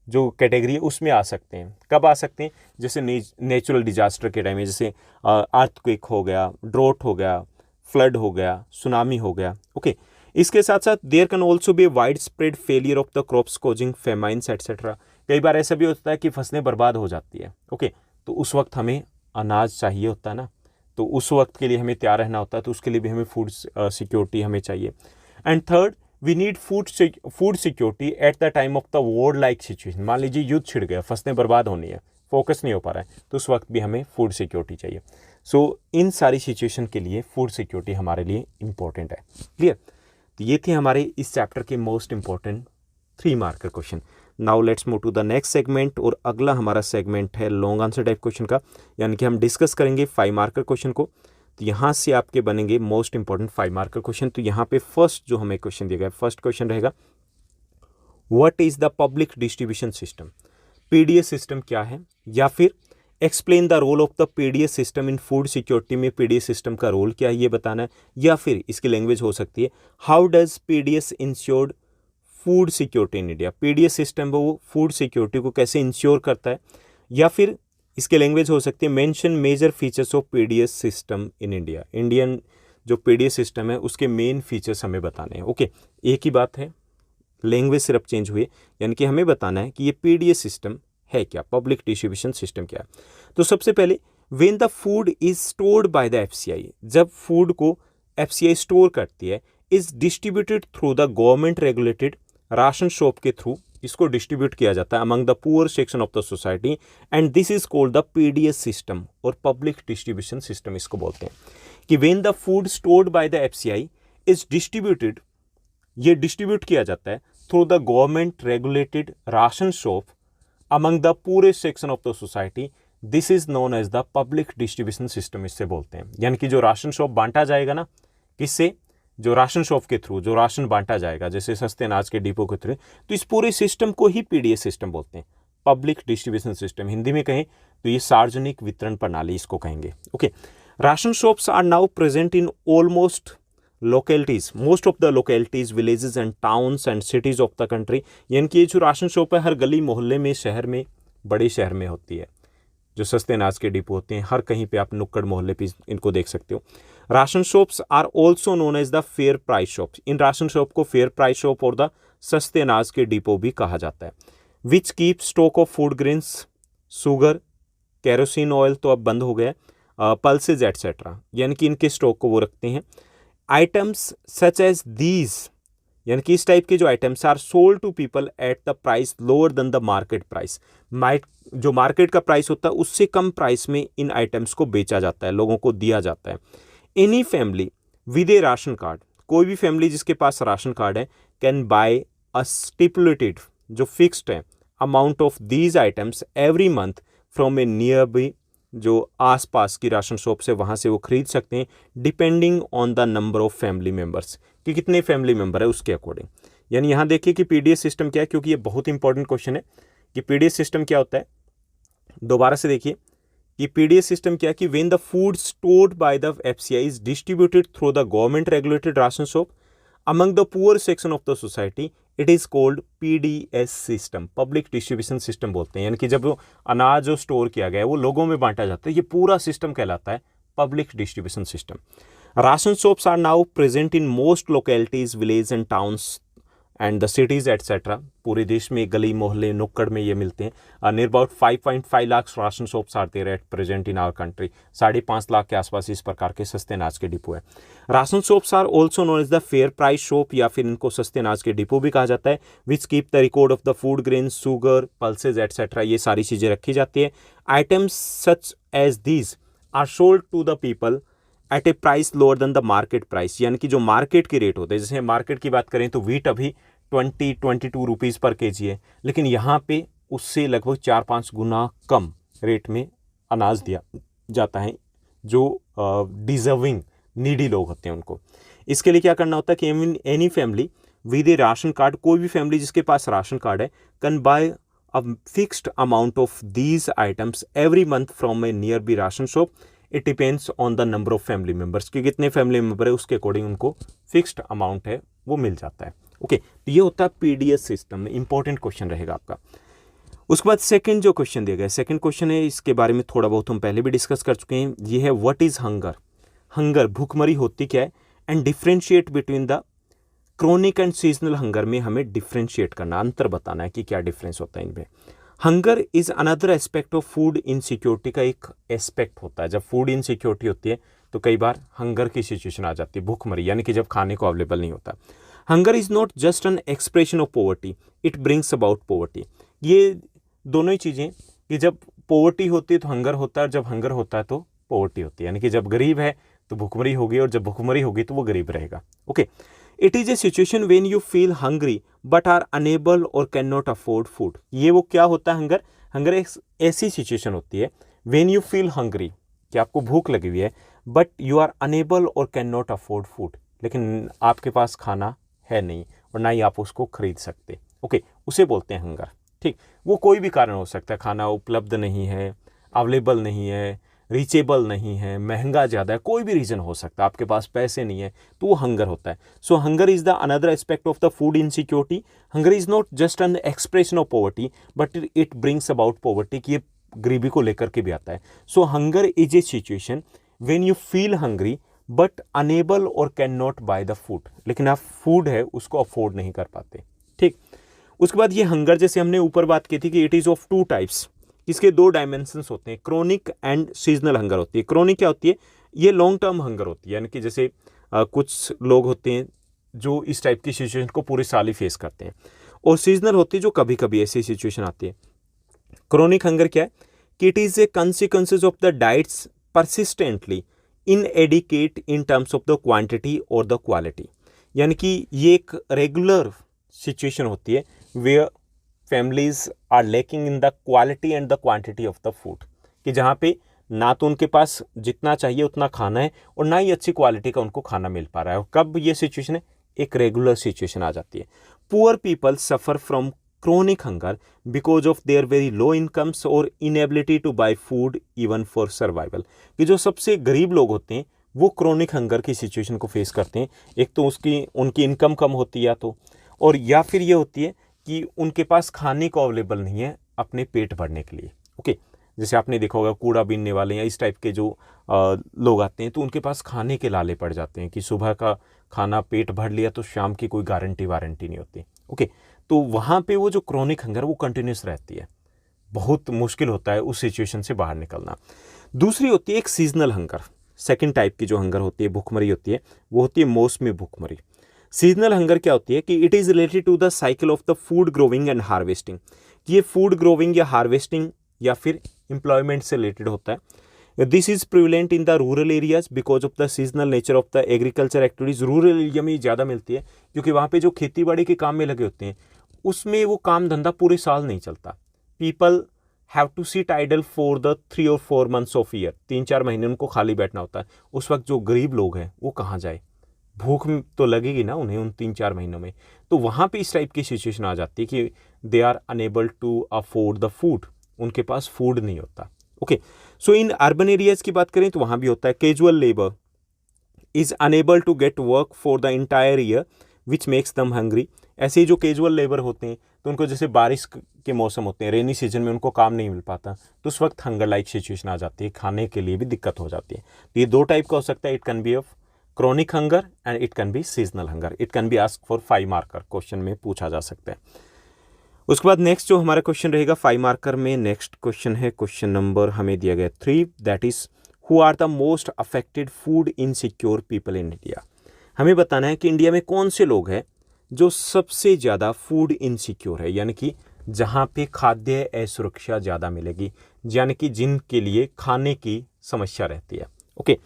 जो कैटेगरी है उसमें आ सकते हैं। कब आ सकते हैं? जैसे नेचुरल डिजास्टर के टाइम में, जैसे अर्थक्वेक हो गया, ड्रोट हो गया, फ्लड हो गया, सुनामी हो गया। ओके, इसके साथ साथ there can also be widespread failure of the crops causing famines etcetera. कई बार ऐसा भी होता है कि फसलें बर्बाद हो जाती है। ओके, तो उस वक्त हमें अनाज चाहिए होता है ना, तो उस वक्त के लिए हमें तैयार रहना होता है, तो उसके लिए भी हमें फूड सिक्योरिटी हमें चाहिए। And third, we need food security at the time of the war like situation. मान लीजिए युद्ध छिड़ गया, फसलें बर्बाद होनी है, फोकस नहीं हो पा रहा है, तो उस वक्त भी हमें फूड सिक्योरिटी चाहिए। सो इन सारी सिचुएशन के लिए फूड सिक्योरिटी हमारे लिए इंपॉर्टेंट है। क्लियर? तो ये थे हमारे इस चैप्टर के most important 3 marker question. Now let's move to the next segment, और अगला हमारा सेगमेंट है लॉन्ग आंसर टाइप क्वेश्चन का, यानी कि हम डिस्कस करेंगे 5 मार्कर क्वेश्चन को। तो यहाँ से आपके बनेंगे मोस्ट इंपॉर्टेंट 5 मार्कर क्वेश्चन। तो यहाँ पे फर्स्ट जो हमें क्वेश्चन दिया गया, फर्स्ट क्वेश्चन रहेगा what is the public distribution system, PDS system क्या है, या फिर explain the role of the PDS system in food security में पीडीएस सिस्टम का रोल क्या है ये बताना है, या फिर इसकी लैंग्वेज हो सकती है how does PDS insured food security in India, PDS system वो फूड सिक्योरिटी को कैसे इंश्योर करता है, या फिर इसके लैंग्वेज हो सकती है mention major features of PDS system in India, Indian जो पीडीएस सिस्टम है उसके मेन फीचर्स हमें बताने हैं। ओके, एक ही बात है, लैंग्वेज सिर्फ चेंज हुई, यानी कि हमें बताना है कि ये पीडीएस सिस्टम है क्या, पब्लिक डिस्ट्रीब्यूशन सिस्टम क्या है। तो सबसे पहले when the food is stored by the FCI, जब फूड को एफसीआई स्टोर करती है, is distributed through the government regulated ration shop के थ्रू इसको डिस्ट्रीब्यूट किया जाता है among the poor section of the society, and this is called the PDS system, और पब्लिक डिस्ट्रीब्यूशन सिस्टम इसको बोलते हैं। कि when the food stored by the FCI is distributed, ये डिस्ट्रीब्यूट किया जाता है through the government regulated ration shop among the पूरे section of the society, this is known as the public distribution system, इससे बोलते हैं। यानी कि जो राशन शॉप बांटा जाएगा ना, किससे, जो राशन शॉप के थ्रू जो राशन बांटा जाएगा, जैसे सस्ते अनाज के डिपो के थ्रू, तो इस पूरे सिस्टम को ही पीडीएस सिस्टम बोलते हैं, पब्लिक डिस्ट्रीब्यूशन सिस्टम। हिंदी में कहें तो ये सार्वजनिक वितरण प्रणाली इसको कहेंगे। Okay, ration shops are now present in almost localities, most of the localities, villages and towns and cities of the country. यानी कि ये जो राशन शॉप है हर गली मोहल्ले में, शहर में, बड़े शहर में होती है। जो सस्ते अनाज के डिपो होते हैं हर कहीं पे आप नुक्कड़ मोहल्ले पे इनको देख सकते हो। Ration shops are also known as the fair price shops, इन राशन शॉप को फेयर प्राइस शॉप और द सस्ते अनाज के डिपो भी कहा जाता है। Which keep stock of food grains, sugar, kerosene oil तो अब बंद हो गया, पल्सेज एटसेट्रा, यानी कि इनके स्टॉक को वो रखते हैं। आइटम्स सच एज दीज, यानी कि इस टाइप के जो items are sold to people at the price lower than the market price, जो मार्केट का प्राइस होता है उससे कम प्राइस में इन आइटम्स को बेचा जाता है, लोगों को दिया जाता है। Any family with a ration card, कोई भी फैमिली जिसके पास राशन कार्ड है, कैन बाय अ स्टिपुलेटेड, जो फिक्स्ड है, amount of these items every month from a near by, जो आसपास की राशन शॉप से वहाँ से वो खरीद सकते हैं, depending on the number of family members, कि कितने फैमिली मेम्बर है उसके अकॉर्डिंग। यानी यहाँ देखिए कि पीडीएस सिस्टम क्या है, क्योंकि ये बहुत इंपॉर्टेंट क्वेश्चन है कि पीडीएस सिस्टम क्या होता है। दोबारा से देखिए कि पीडीएस सिस्टम क्या है, कि when the food stored by the FCI is distributed through the government regulated ration shop among the poor section of the society, it is called PDS system, public distribution system बोलते हैं। यानी कि जब वो अनाज जो स्टोर किया गया है वो लोगों में बांटा जाता है, ये पूरा सिस्टम कहलाता है public distribution system. Ration shops are now present in most localities, village and towns and the cities etcetera, पूरे देश में गली मोहल्ले नुक्कड़ में ये मिलते हैं। Near about 5.5 lakh ration shops are there at present in our country, 5.5 lakh के आसपास इस प्रकार के सस्ते अनाज के डिपो है। Ration shops are also known as the fair price shop, या फिर इनको सस्ते अनाज के डिपो भी कहा जाता है। Which keep the record of the food grains, sugar, pulses etcetera, ये सारी चीज़ें रखी जाती है। Items such as these are sold to the people at a price lower than the market price, यानी कि जो मार्केट के रेट होते हैं, जैसे मार्केट की बात करें तो व्हीट अभी 22 रुपीज़ पर केजी है, लेकिन यहाँ पे उससे लगभग 4-5 गुना कम रेट में अनाज दिया जाता है जो डिजर्विंग नीडी लोग होते हैं उनको। इसके लिए क्या करना होता है कि any family with a ration card, कोई भी फैमिली जिसके पास राशन कार्ड है, can buy a fixed amount of these items every month from a nearby ration shop, it depends on the number of family members, कि कितने फैमिली मेम्बर है उसके अकॉर्डिंग उनको फिक्स्ड अमाउंट है वो मिल जाता है। ओके, तो ये होता है पीडीएस सिस्टम, इंपॉर्टेंट क्वेश्चन रहेगा आपका। उसके बाद सेकंड जो क्वेश्चन दिया गया, सेकंड क्वेश्चन है, इसके बारे में थोड़ा बहुत हम पहले भी डिस्कस कर चुके हैं। ये है व्हाट इज हंगर, हंगर भूखमरी होती क्या है, and differentiate between the chronic and seasonal hunger में हमें डिफ्रेंशिएट करना, अंतर बताना है कि क्या डिफरेंस होता है इनमें। Hunger is another aspect of food insecurity का एक एस्पेक्ट होता है। जब फूड इनसिक्योरिटी होती है तो कई बार हंगर की सिचुएशन आ जाती है, भूखमरी, यानी कि जब खाने को अवेलेबल नहीं होता। Hunger is not just an expression of poverty, it brings about poverty. ये दोनों ही चीज़ें, कि जब पॉवर्टी होती है तो हंगर होता है, और जब हंगर होता है तो पॉवर्टी होती है, यानी कि जब गरीब है तो भूखमरी होगी, और जब भूखमरी होगी तो वो गरीब रहेगा। Okay, it is a situation when you feel hungry but are unable और कैन नॉट अफोर्ड फूड। ये वो क्या होता है हंगर? हंगर एक ऐसी सिचुएशन होती है व्हेन यू फील हंग्री, कि आपको भूख लगी हुई है, बट यू आर अनेबल और कैन नॉट अफोर्ड फूड, लेकिन आपके पास खाना है नहीं और ना ही आप उसको खरीद सकते। ओके, उसे बोलते हैं हंगर। ठीक, वो कोई भी कारण हो सकता है, खाना उपलब्ध नहीं है, अवेलेबल नहीं है, रीचेबल नहीं है, महंगा ज़्यादा है, कोई भी रीज़न हो सकता है, आपके पास पैसे नहीं है, तो वो हंगर होता है। So hunger is the another aspect of the food insecurity. Hunger is not just an expression of poverty but it brings about poverty, कि ये गरीबी को लेकर के भी आता है। So hunger is a situation when you feel hungry but unable और can not buy the food, लेकिन आप फूड है उसको अफोर्ड नहीं कर पाते। ठीक, उसके बाद ये हंगर, जैसे हमने ऊपर बात की थी कि it is of two types, इसके दो डायमेंशंस होते हैं, क्रोनिक एंड सीजनल हंगर होती है। क्रोनिक क्या होती है? ये लॉन्ग टर्म हंगर होती है, यानी कि जैसे कुछ लोग होते हैं जो इस टाइप की सिचुएशन को पूरे साल ही फेस करते हैं, और सीजनल होती है जो कभी कभी ऐसी सिचुएशन आती है। क्रोनिक हंगर क्या है? कि it is a consequences of the diets persistently inadequate in terms of the quantity और द क्वालिटी, यानी कि ये एक रेगुलर सिचुएशन होती है where families are lacking in the quality and the quantity of the food, कि जहाँ पे ना तो उनके पास जितना चाहिए उतना खाना है और ना ही अच्छी क्वालिटी का उनको खाना मिल पा रहा है। और कब ये सिचुएशन है? एक रेगुलर सिचुएशन आ जाती है। Poor people suffer from chronic hunger because of their very low incomes or inability to buy food even for survival, कि जो सबसे गरीब लोग होते हैं वो क्रोनिक हंगर की सिचुएशन को फेस करते हैं। एक तो उनकी इनकम कम होती है, या तो, और या फिर ये होती है कि उनके पास खाने को अवेलेबल नहीं है अपने पेट भरने के लिए। ओके, जैसे आपने देखा होगा कूड़ा बीनने वाले या इस टाइप के जो लोग आते हैं, तो उनके पास खाने के लाले पड़ जाते हैं कि सुबह का खाना पेट भर लिया तो शाम की कोई गारंटी वारंटी नहीं होती। ओके, तो वहाँ पे वो जो क्रोनिक हंगर वो कंटिन्यूस रहती है, बहुत मुश्किल होता है उस सिचुएशन से बाहर निकलना। दूसरी होती है एक सीजनल हंगर, सेकेंड टाइप की जो हंगर होती है, भूखमरी होती है, वो होती है मौसमी भूखमरी। सीजनल हंगर क्या होती है? कि it is related to the cycle of the food growing and harvesting, ये फूड ग्रोविंग या हार्वेस्टिंग या फिर एम्प्लॉयमेंट से रिलेटेड होता है। This is prevalent in the rural areas because of the seasonal nature of the agriculture activities. Rural area में ज़्यादा मिलती है क्योंकि वहाँ पे जो खेती बाड़ी के काम में लगे होते हैं उसमें वो काम धंधा पूरे साल नहीं चलता। People have to sit idle for the 3 और 4 months ऑफ ईयर, 3-4 महीने उनको खाली बैठना होता है। उस वक्त जो गरीब लोग हैं वो कहाँ जाए? भूख तो लगेगी ना उन्हें उन 3-4 महीनों में, तो वहाँ पे इस टाइप की सिचुएशन आ जाती है कि they are unable to afford the food, उनके पास फूड नहीं होता। Okay, so in urban areas की बात करें तो वहाँ भी होता है casual labour is unable to get work for the entire year which makes them hungry. ऐसे ही जो कैजुअल लेबर होते हैं तो उनको जैसे बारिश के मौसम होते हैं, रेनी सीजन में उनको काम नहीं मिल पाता, तो उस वक्त हंगर लाइक सिचुएशन आ जाती है, खाने के लिए भी दिक्कत हो जाती है। तो ये दो टाइप का हो सकता है, it can be of chronic hunger and it can be seasonal hunger. It can be ask for 5 marker, question में पूछा जा सकता है। उसके बाद नेक्स्ट जो हमारा क्वेश्चन रहेगा 5 मार्कर में, नेक्स्ट क्वेश्चन है क्वेश्चन नंबर हमें दिया गया 3, that is who are the most affected food insecure people in India. हमें बताना है कि इंडिया में कौन से लोग हैं जो सबसे ज़्यादा फूड इनसिक्योर है, यानी कि जहाँ पे खाद्य असुरक्षा ज़्यादा मिलेगी, यानी कि जिनके लिए खाने की समस्या रहती है। ओके,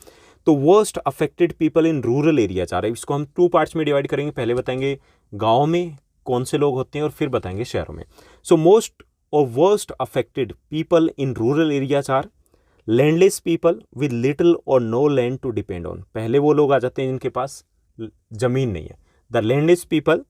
तो worst affected people in rural areas आ रहा है। इसको हम 2 पार्ट्स में डिवाइड करेंगे, पहले बताएंगे गाँव में कौन से लोग होते हैं और फिर बताएंगे शहरों में। So most or worst affected people in rural areas are landless people with little or no land to depend on. पहले वो लोग आ जाते हैं जिनके पास जमीन नहीं है, the landless people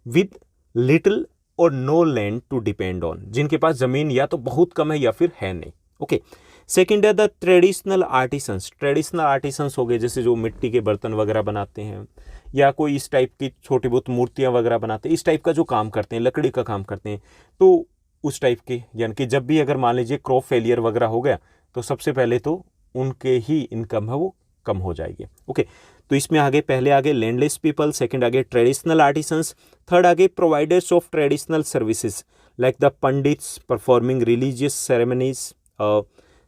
with little or no land to depend on, जिनके पास जमीन या तो बहुत कम है या फिर है नहीं। ओके, सेकेंड है the traditional artisans. Traditional artisans हो गए जैसे जो मिट्टी के बर्तन वगैरह बनाते हैं या कोई इस टाइप की छोटी बहुत मूर्तियां वगैरह बनाते हैं, इस टाइप का जो काम करते हैं, लकड़ी का काम करते हैं, तो उस टाइप के, यानी कि जब भी अगर मान लीजिए क्रॉप फेलियर वगैरह हो गया तो सबसे पहले तो उनके ही इनकम है वो कम हो जाएगी। ओके, तो इसमें आगे पहले आगे लैंडलेस पीपल, सेकंड आगे ट्रेडिशनल आर्टिसंस, थर्ड आगे providers of traditional services like the pandits performing religious ceremonies,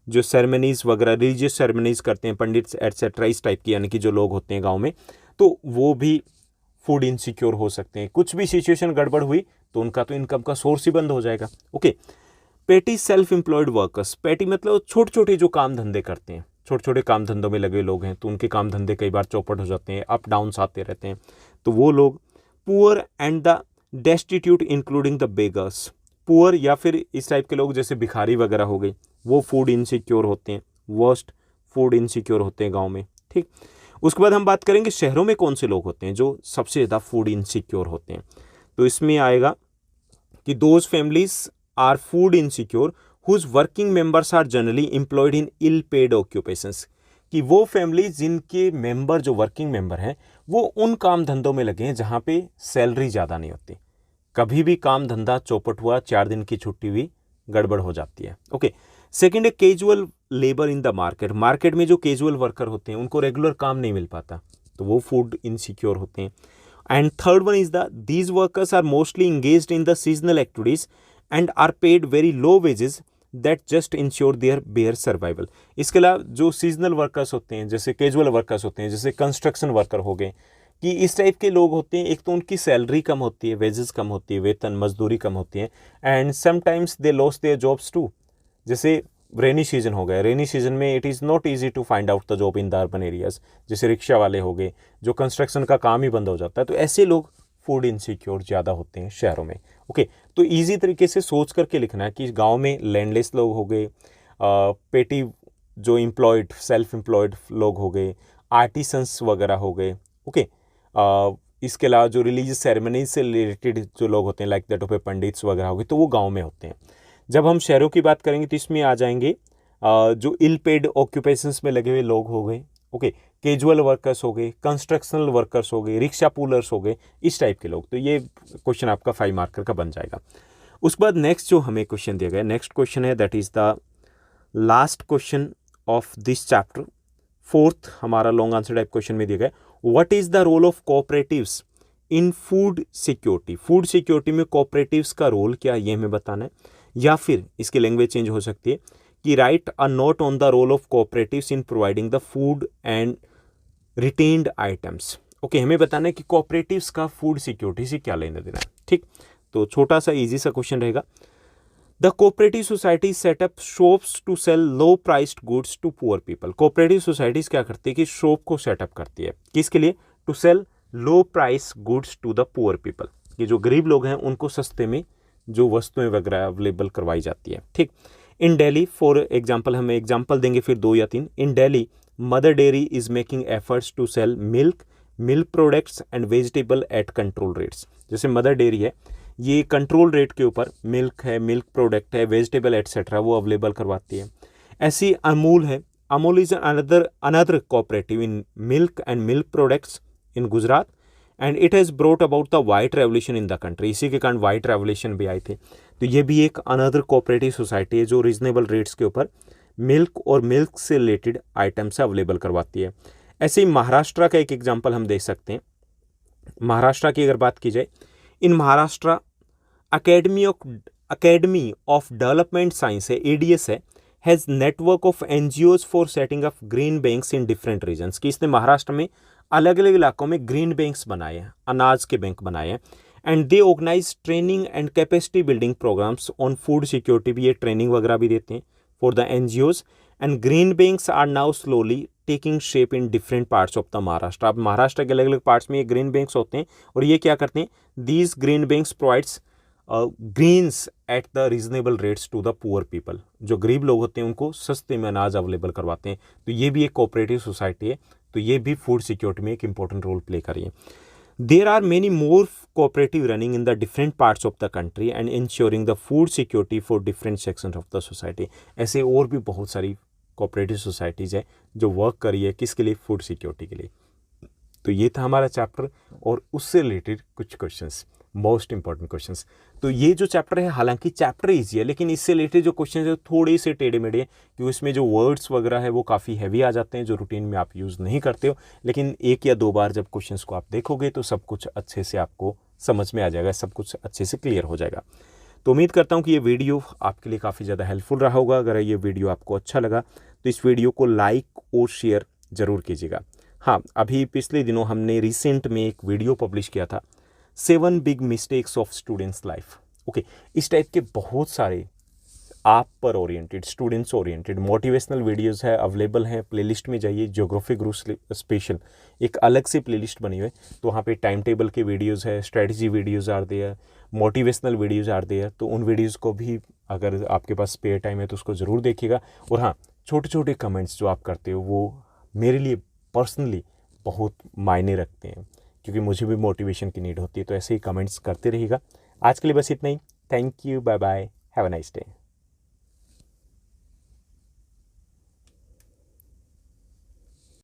जो सेरेमनीज वगैरह रिलीजियस सेरेमनीज करते हैं पंडित्स एटसेट्रा, इस टाइप की, यानी कि जो लोग होते हैं गाँव में, तो वो भी फूड इनसिक्योर हो सकते हैं। कुछ भी सिचुएशन गड़बड़ हुई तो उनका तो इनकम का सोर्स ही बंद हो जाएगा। ओके, पेटी सेल्फ एम्प्लॉयड वर्कर्स, पेटी मतलब छोटे छोटे जो काम धंधे करते हैं, छोटे छोटे काम धंधों में लगे लोग हैं, तो उनके काम धंधे कई बार चौपट हो जाते हैं, अप डाउन्स आते रहते हैं, तो वो लोग। Poor and the destitute including the beggars, poor या फिर इस टाइप के लोग जैसे भिखारी वगैरह हो गए, वो फूड इनसिक्योर होते हैं, वर्स्ट फूड इनसिक्योर होते हैं गाँव में। ठीक, उसके बाद हम बात करेंगे शहरों में कौन से लोग होते हैं जो सबसे ज़्यादा फूड इनसिक्योर होते हैं। तो इसमें आएगा कि those families are food insecure whose working members are generally employed in ill paid occupations, कि वो फैमिली जिनके मेंबर जो वर्किंग मेंबर हैं वो उन काम धंधों में लगे हैं जहाँ पे सैलरी ज़्यादा नहीं होती। कभी भी काम धंधा चौपट हुआ, 4 दिन की छुट्टी हुई, गड़बड़ हो जाती है। ओके, सेकेंड है casual labour in the market, market में जो कैजुअल वर्कर होते हैं उनको रेगुलर काम नहीं मिल पाता, तो वो फूड इनसिक्योर होते हैं। And third one is the these workers are mostly engaged in the seasonal activities and are paid very low wages that just ensure their bare survival. इसके अलावा जो सीजनल वर्कर्स होते हैं, जैसे कैजुअल वर्कर्स होते हैं, जैसे कंस्ट्रक्शन वर्कर हो गए, कि इस टाइप के लोग होते हैं, एक तो उनकी सैलरी कम होती है, वेजेस कम होती है, वेतन मजदूरी कम होती है, and sometimes they lose their jobs too. जैसे रेनी सीजन हो गया, रेनी सीजन में it is not easy to find out the job in the urban areas, जैसे रिक्शा वाले हो गए, जो कंस्ट्रक्शन का काम ही बंद हो जाता है, तो ऐसे लोग फूड इनसिक्योर ज़्यादा होते हैं शहरों में। ओके, तो ईजी तरीके से सोच करके लिखना है कि गांव में लैंडलेस लोग हो गए, पेटी जो एम्प्लॉयड सेल्फ एम्प्लॉयड लोग हो गए, आर्टिसंस वगैरह हो गए। ओके, इसके अलावा जो रिलीजियस सेरेमनीज से रिलेटेड जो लोग होते हैं लाइक दैट ऑफ पंडित्स वगैरह हो गए, तो वो गाँव में होते हैं। जब हम शहरों की बात करेंगे तो इसमें आ जाएंगे जो इल पेड ऑक्यूपेशंस में लगे हुए लोग हो गए, ओके, कैजुअल वर्कर्स हो गए, कंस्ट्रक्शनल वर्कर्स हो गए, रिक्शा पुलर्स हो गए, इस टाइप के लोग। तो ये क्वेश्चन आपका 5 मार्कर का बन जाएगा। उसके बाद नेक्स्ट जो हमें क्वेश्चन दिया गया, नेक्स्ट क्वेश्चन है that is the last question of this chapter, fourth हमारा लॉन्ग आंसर टाइप क्वेश्चन में दिया गया, what is the role of cooperatives in food security. Food security में कोऑपरेटिव्स का रोल क्या है ये हमें बताना है, या फिर इसकी लैंग्वेज चेंज हो सकती है कि write a note on the role of cooperatives in providing the food and retained items. Okay, हमें बताना है कि कोऑपरेटिव्स का फूड सिक्योरिटी से क्या लेना देना है। ठीक, तो छोटा सा इजी सा क्वेश्चन रहेगा। The cooperative society set up shops to sell low priced goods to poor people. Cooperative societies क्या करती है कि शॉप को सेटअप करती है, किसके लिए? To sell low price goods to the poor people, कि जो गरीब लोग हैं उनको सस्ते में जो वस्तुएं वगैरह अवेलेबल करवाई जाती है। ठीक, इन दिल्ली फॉर एग्जांपल, हम एग्जांपल देंगे फिर 2 या 3। In Delhi mother dairy is making efforts to sell milk products and vegetable at control rates. जैसे मदर डेयरी है, ये कंट्रोल रेट के ऊपर मिल्क है, मिल्क प्रोडक्ट है, वेजिटेबल एटसेट्रा वो अवेलेबल करवाती है। ऐसी अमूल है, Amul is another cooperative in milk and milk products in Gujarat, and it has brought about the white revolution in the country. इसी के कारण वाइट रेवोल्यूशन भी आए थे। तो ये भी एक अनदर कोऑपरेटिव सोसाइटी है जो रीजनेबल रेट्स के ऊपर मिल्क और मिल्क से रिलेटेड आइटम्स अवेलेबल करवाती है। ऐसे ही महाराष्ट्र का एक एग्जांपल हम देख सकते हैं। महाराष्ट्र की अगर बात की जाए, in Maharashtra academy of development science है, एडीएस है, has network of NGOs for setting up grain banks in different regions, कि इसने महाराष्ट्र में अलग अलग इलाकों में ग्रीन बैंक्स बनाए हैं, अनाज के बैंक बनाए हैं, and they organise training and capacity building programmes on food security, भी ये ट्रेनिंग वगैरह भी देते हैं for the NGOs, and green banks are now slowly taking shape in different parts of the Maharashtra. अब महाराष्ट्र के अलग अलग पार्ट्स में ये ग्रीन बैंक्स होते हैं, और ये क्या करते हैं, these green banks provides greens at the reasonable rates to the poor people. जो गरीब लोग होते हैं उनको सस्ते में अनाज अवेलेबल करवाते हैं। तो ये भी एक कोऑपरेटिव सोसाइटी है, तो ये भी फूड सिक्योरिटी में एक इंपॉर्टेंट रोल प्ले कर रही है। There are many more cooperative running in the different parts of the country and ensuring the food security for different sections of the society. ऐसे और भी बहुत सारी कोऑपरेटिव सोसाइटीज़ है जो वर्क कर रही है किसके लिए? फूड सिक्योरिटी के लिए। तो ये था हमारा चैप्टर और उससे रिलेटेड कुछ क्वेश्चंस, मोस्ट इंपॉर्टेंट क्वेश्चंस। तो ये जो चैप्टर है, हालांकि चैप्टर ईजी है, लेकिन इससे रिलेटेड जो क्वेश्चन है थोड़े से टेढ़े मेढ़े हैं, क्योंकि इसमें जो वर्ड्स वगैरह है वो काफ़ी हैवी आ जाते हैं जो रूटीन में आप यूज़ नहीं करते हो। लेकिन 1 या 2 बार जब क्वेश्चंस को आप देखोगे तो सब कुछ अच्छे से आपको समझ में आ जाएगा, सब कुछ अच्छे से क्लियर हो जाएगा। तो उम्मीद करता हूँ कि ये वीडियो आपके लिए काफ़ी ज़्यादा हेल्पफुल रहा होगा। अगर ये वीडियो आपको अच्छा लगा तो इस वीडियो को लाइक और शेयर ज़रूर कीजिएगा। हाँ, अभी पिछले दिनों हमने रिसेंट में एक वीडियो पब्लिश किया था, 7 big mistakes of students life. Okay, इस टाइप के बहुत सारे आप पर oriented, students oriented motivational videos है, अवेलेबल हैं। प्लेलिस्ट में जाइए, ज्योग्राफी गुरु स्पेशल एक अलग से प्लेलिस्ट बनी हुई है, तो वहाँ पे टाइम टेबल के वीडियोस है, strategy videos are there, motivational videos are there. तो उन वीडियोस को भी अगर आपके पास स्पेयर टाइम है तो उसको ज़रूर देखिएगा। और हाँ, छोटे छोटे कमेंट्स जो आप करते हो वो मेरे लिए पर्सनली बहुत मायने रखते हैं, क्योंकि मुझे भी मोटिवेशन की नीड होती है। तो ऐसे ही कमेंट्स करते रहिएगा। आज के लिए बस इतना ही। Thank you, bye bye, have a nice day.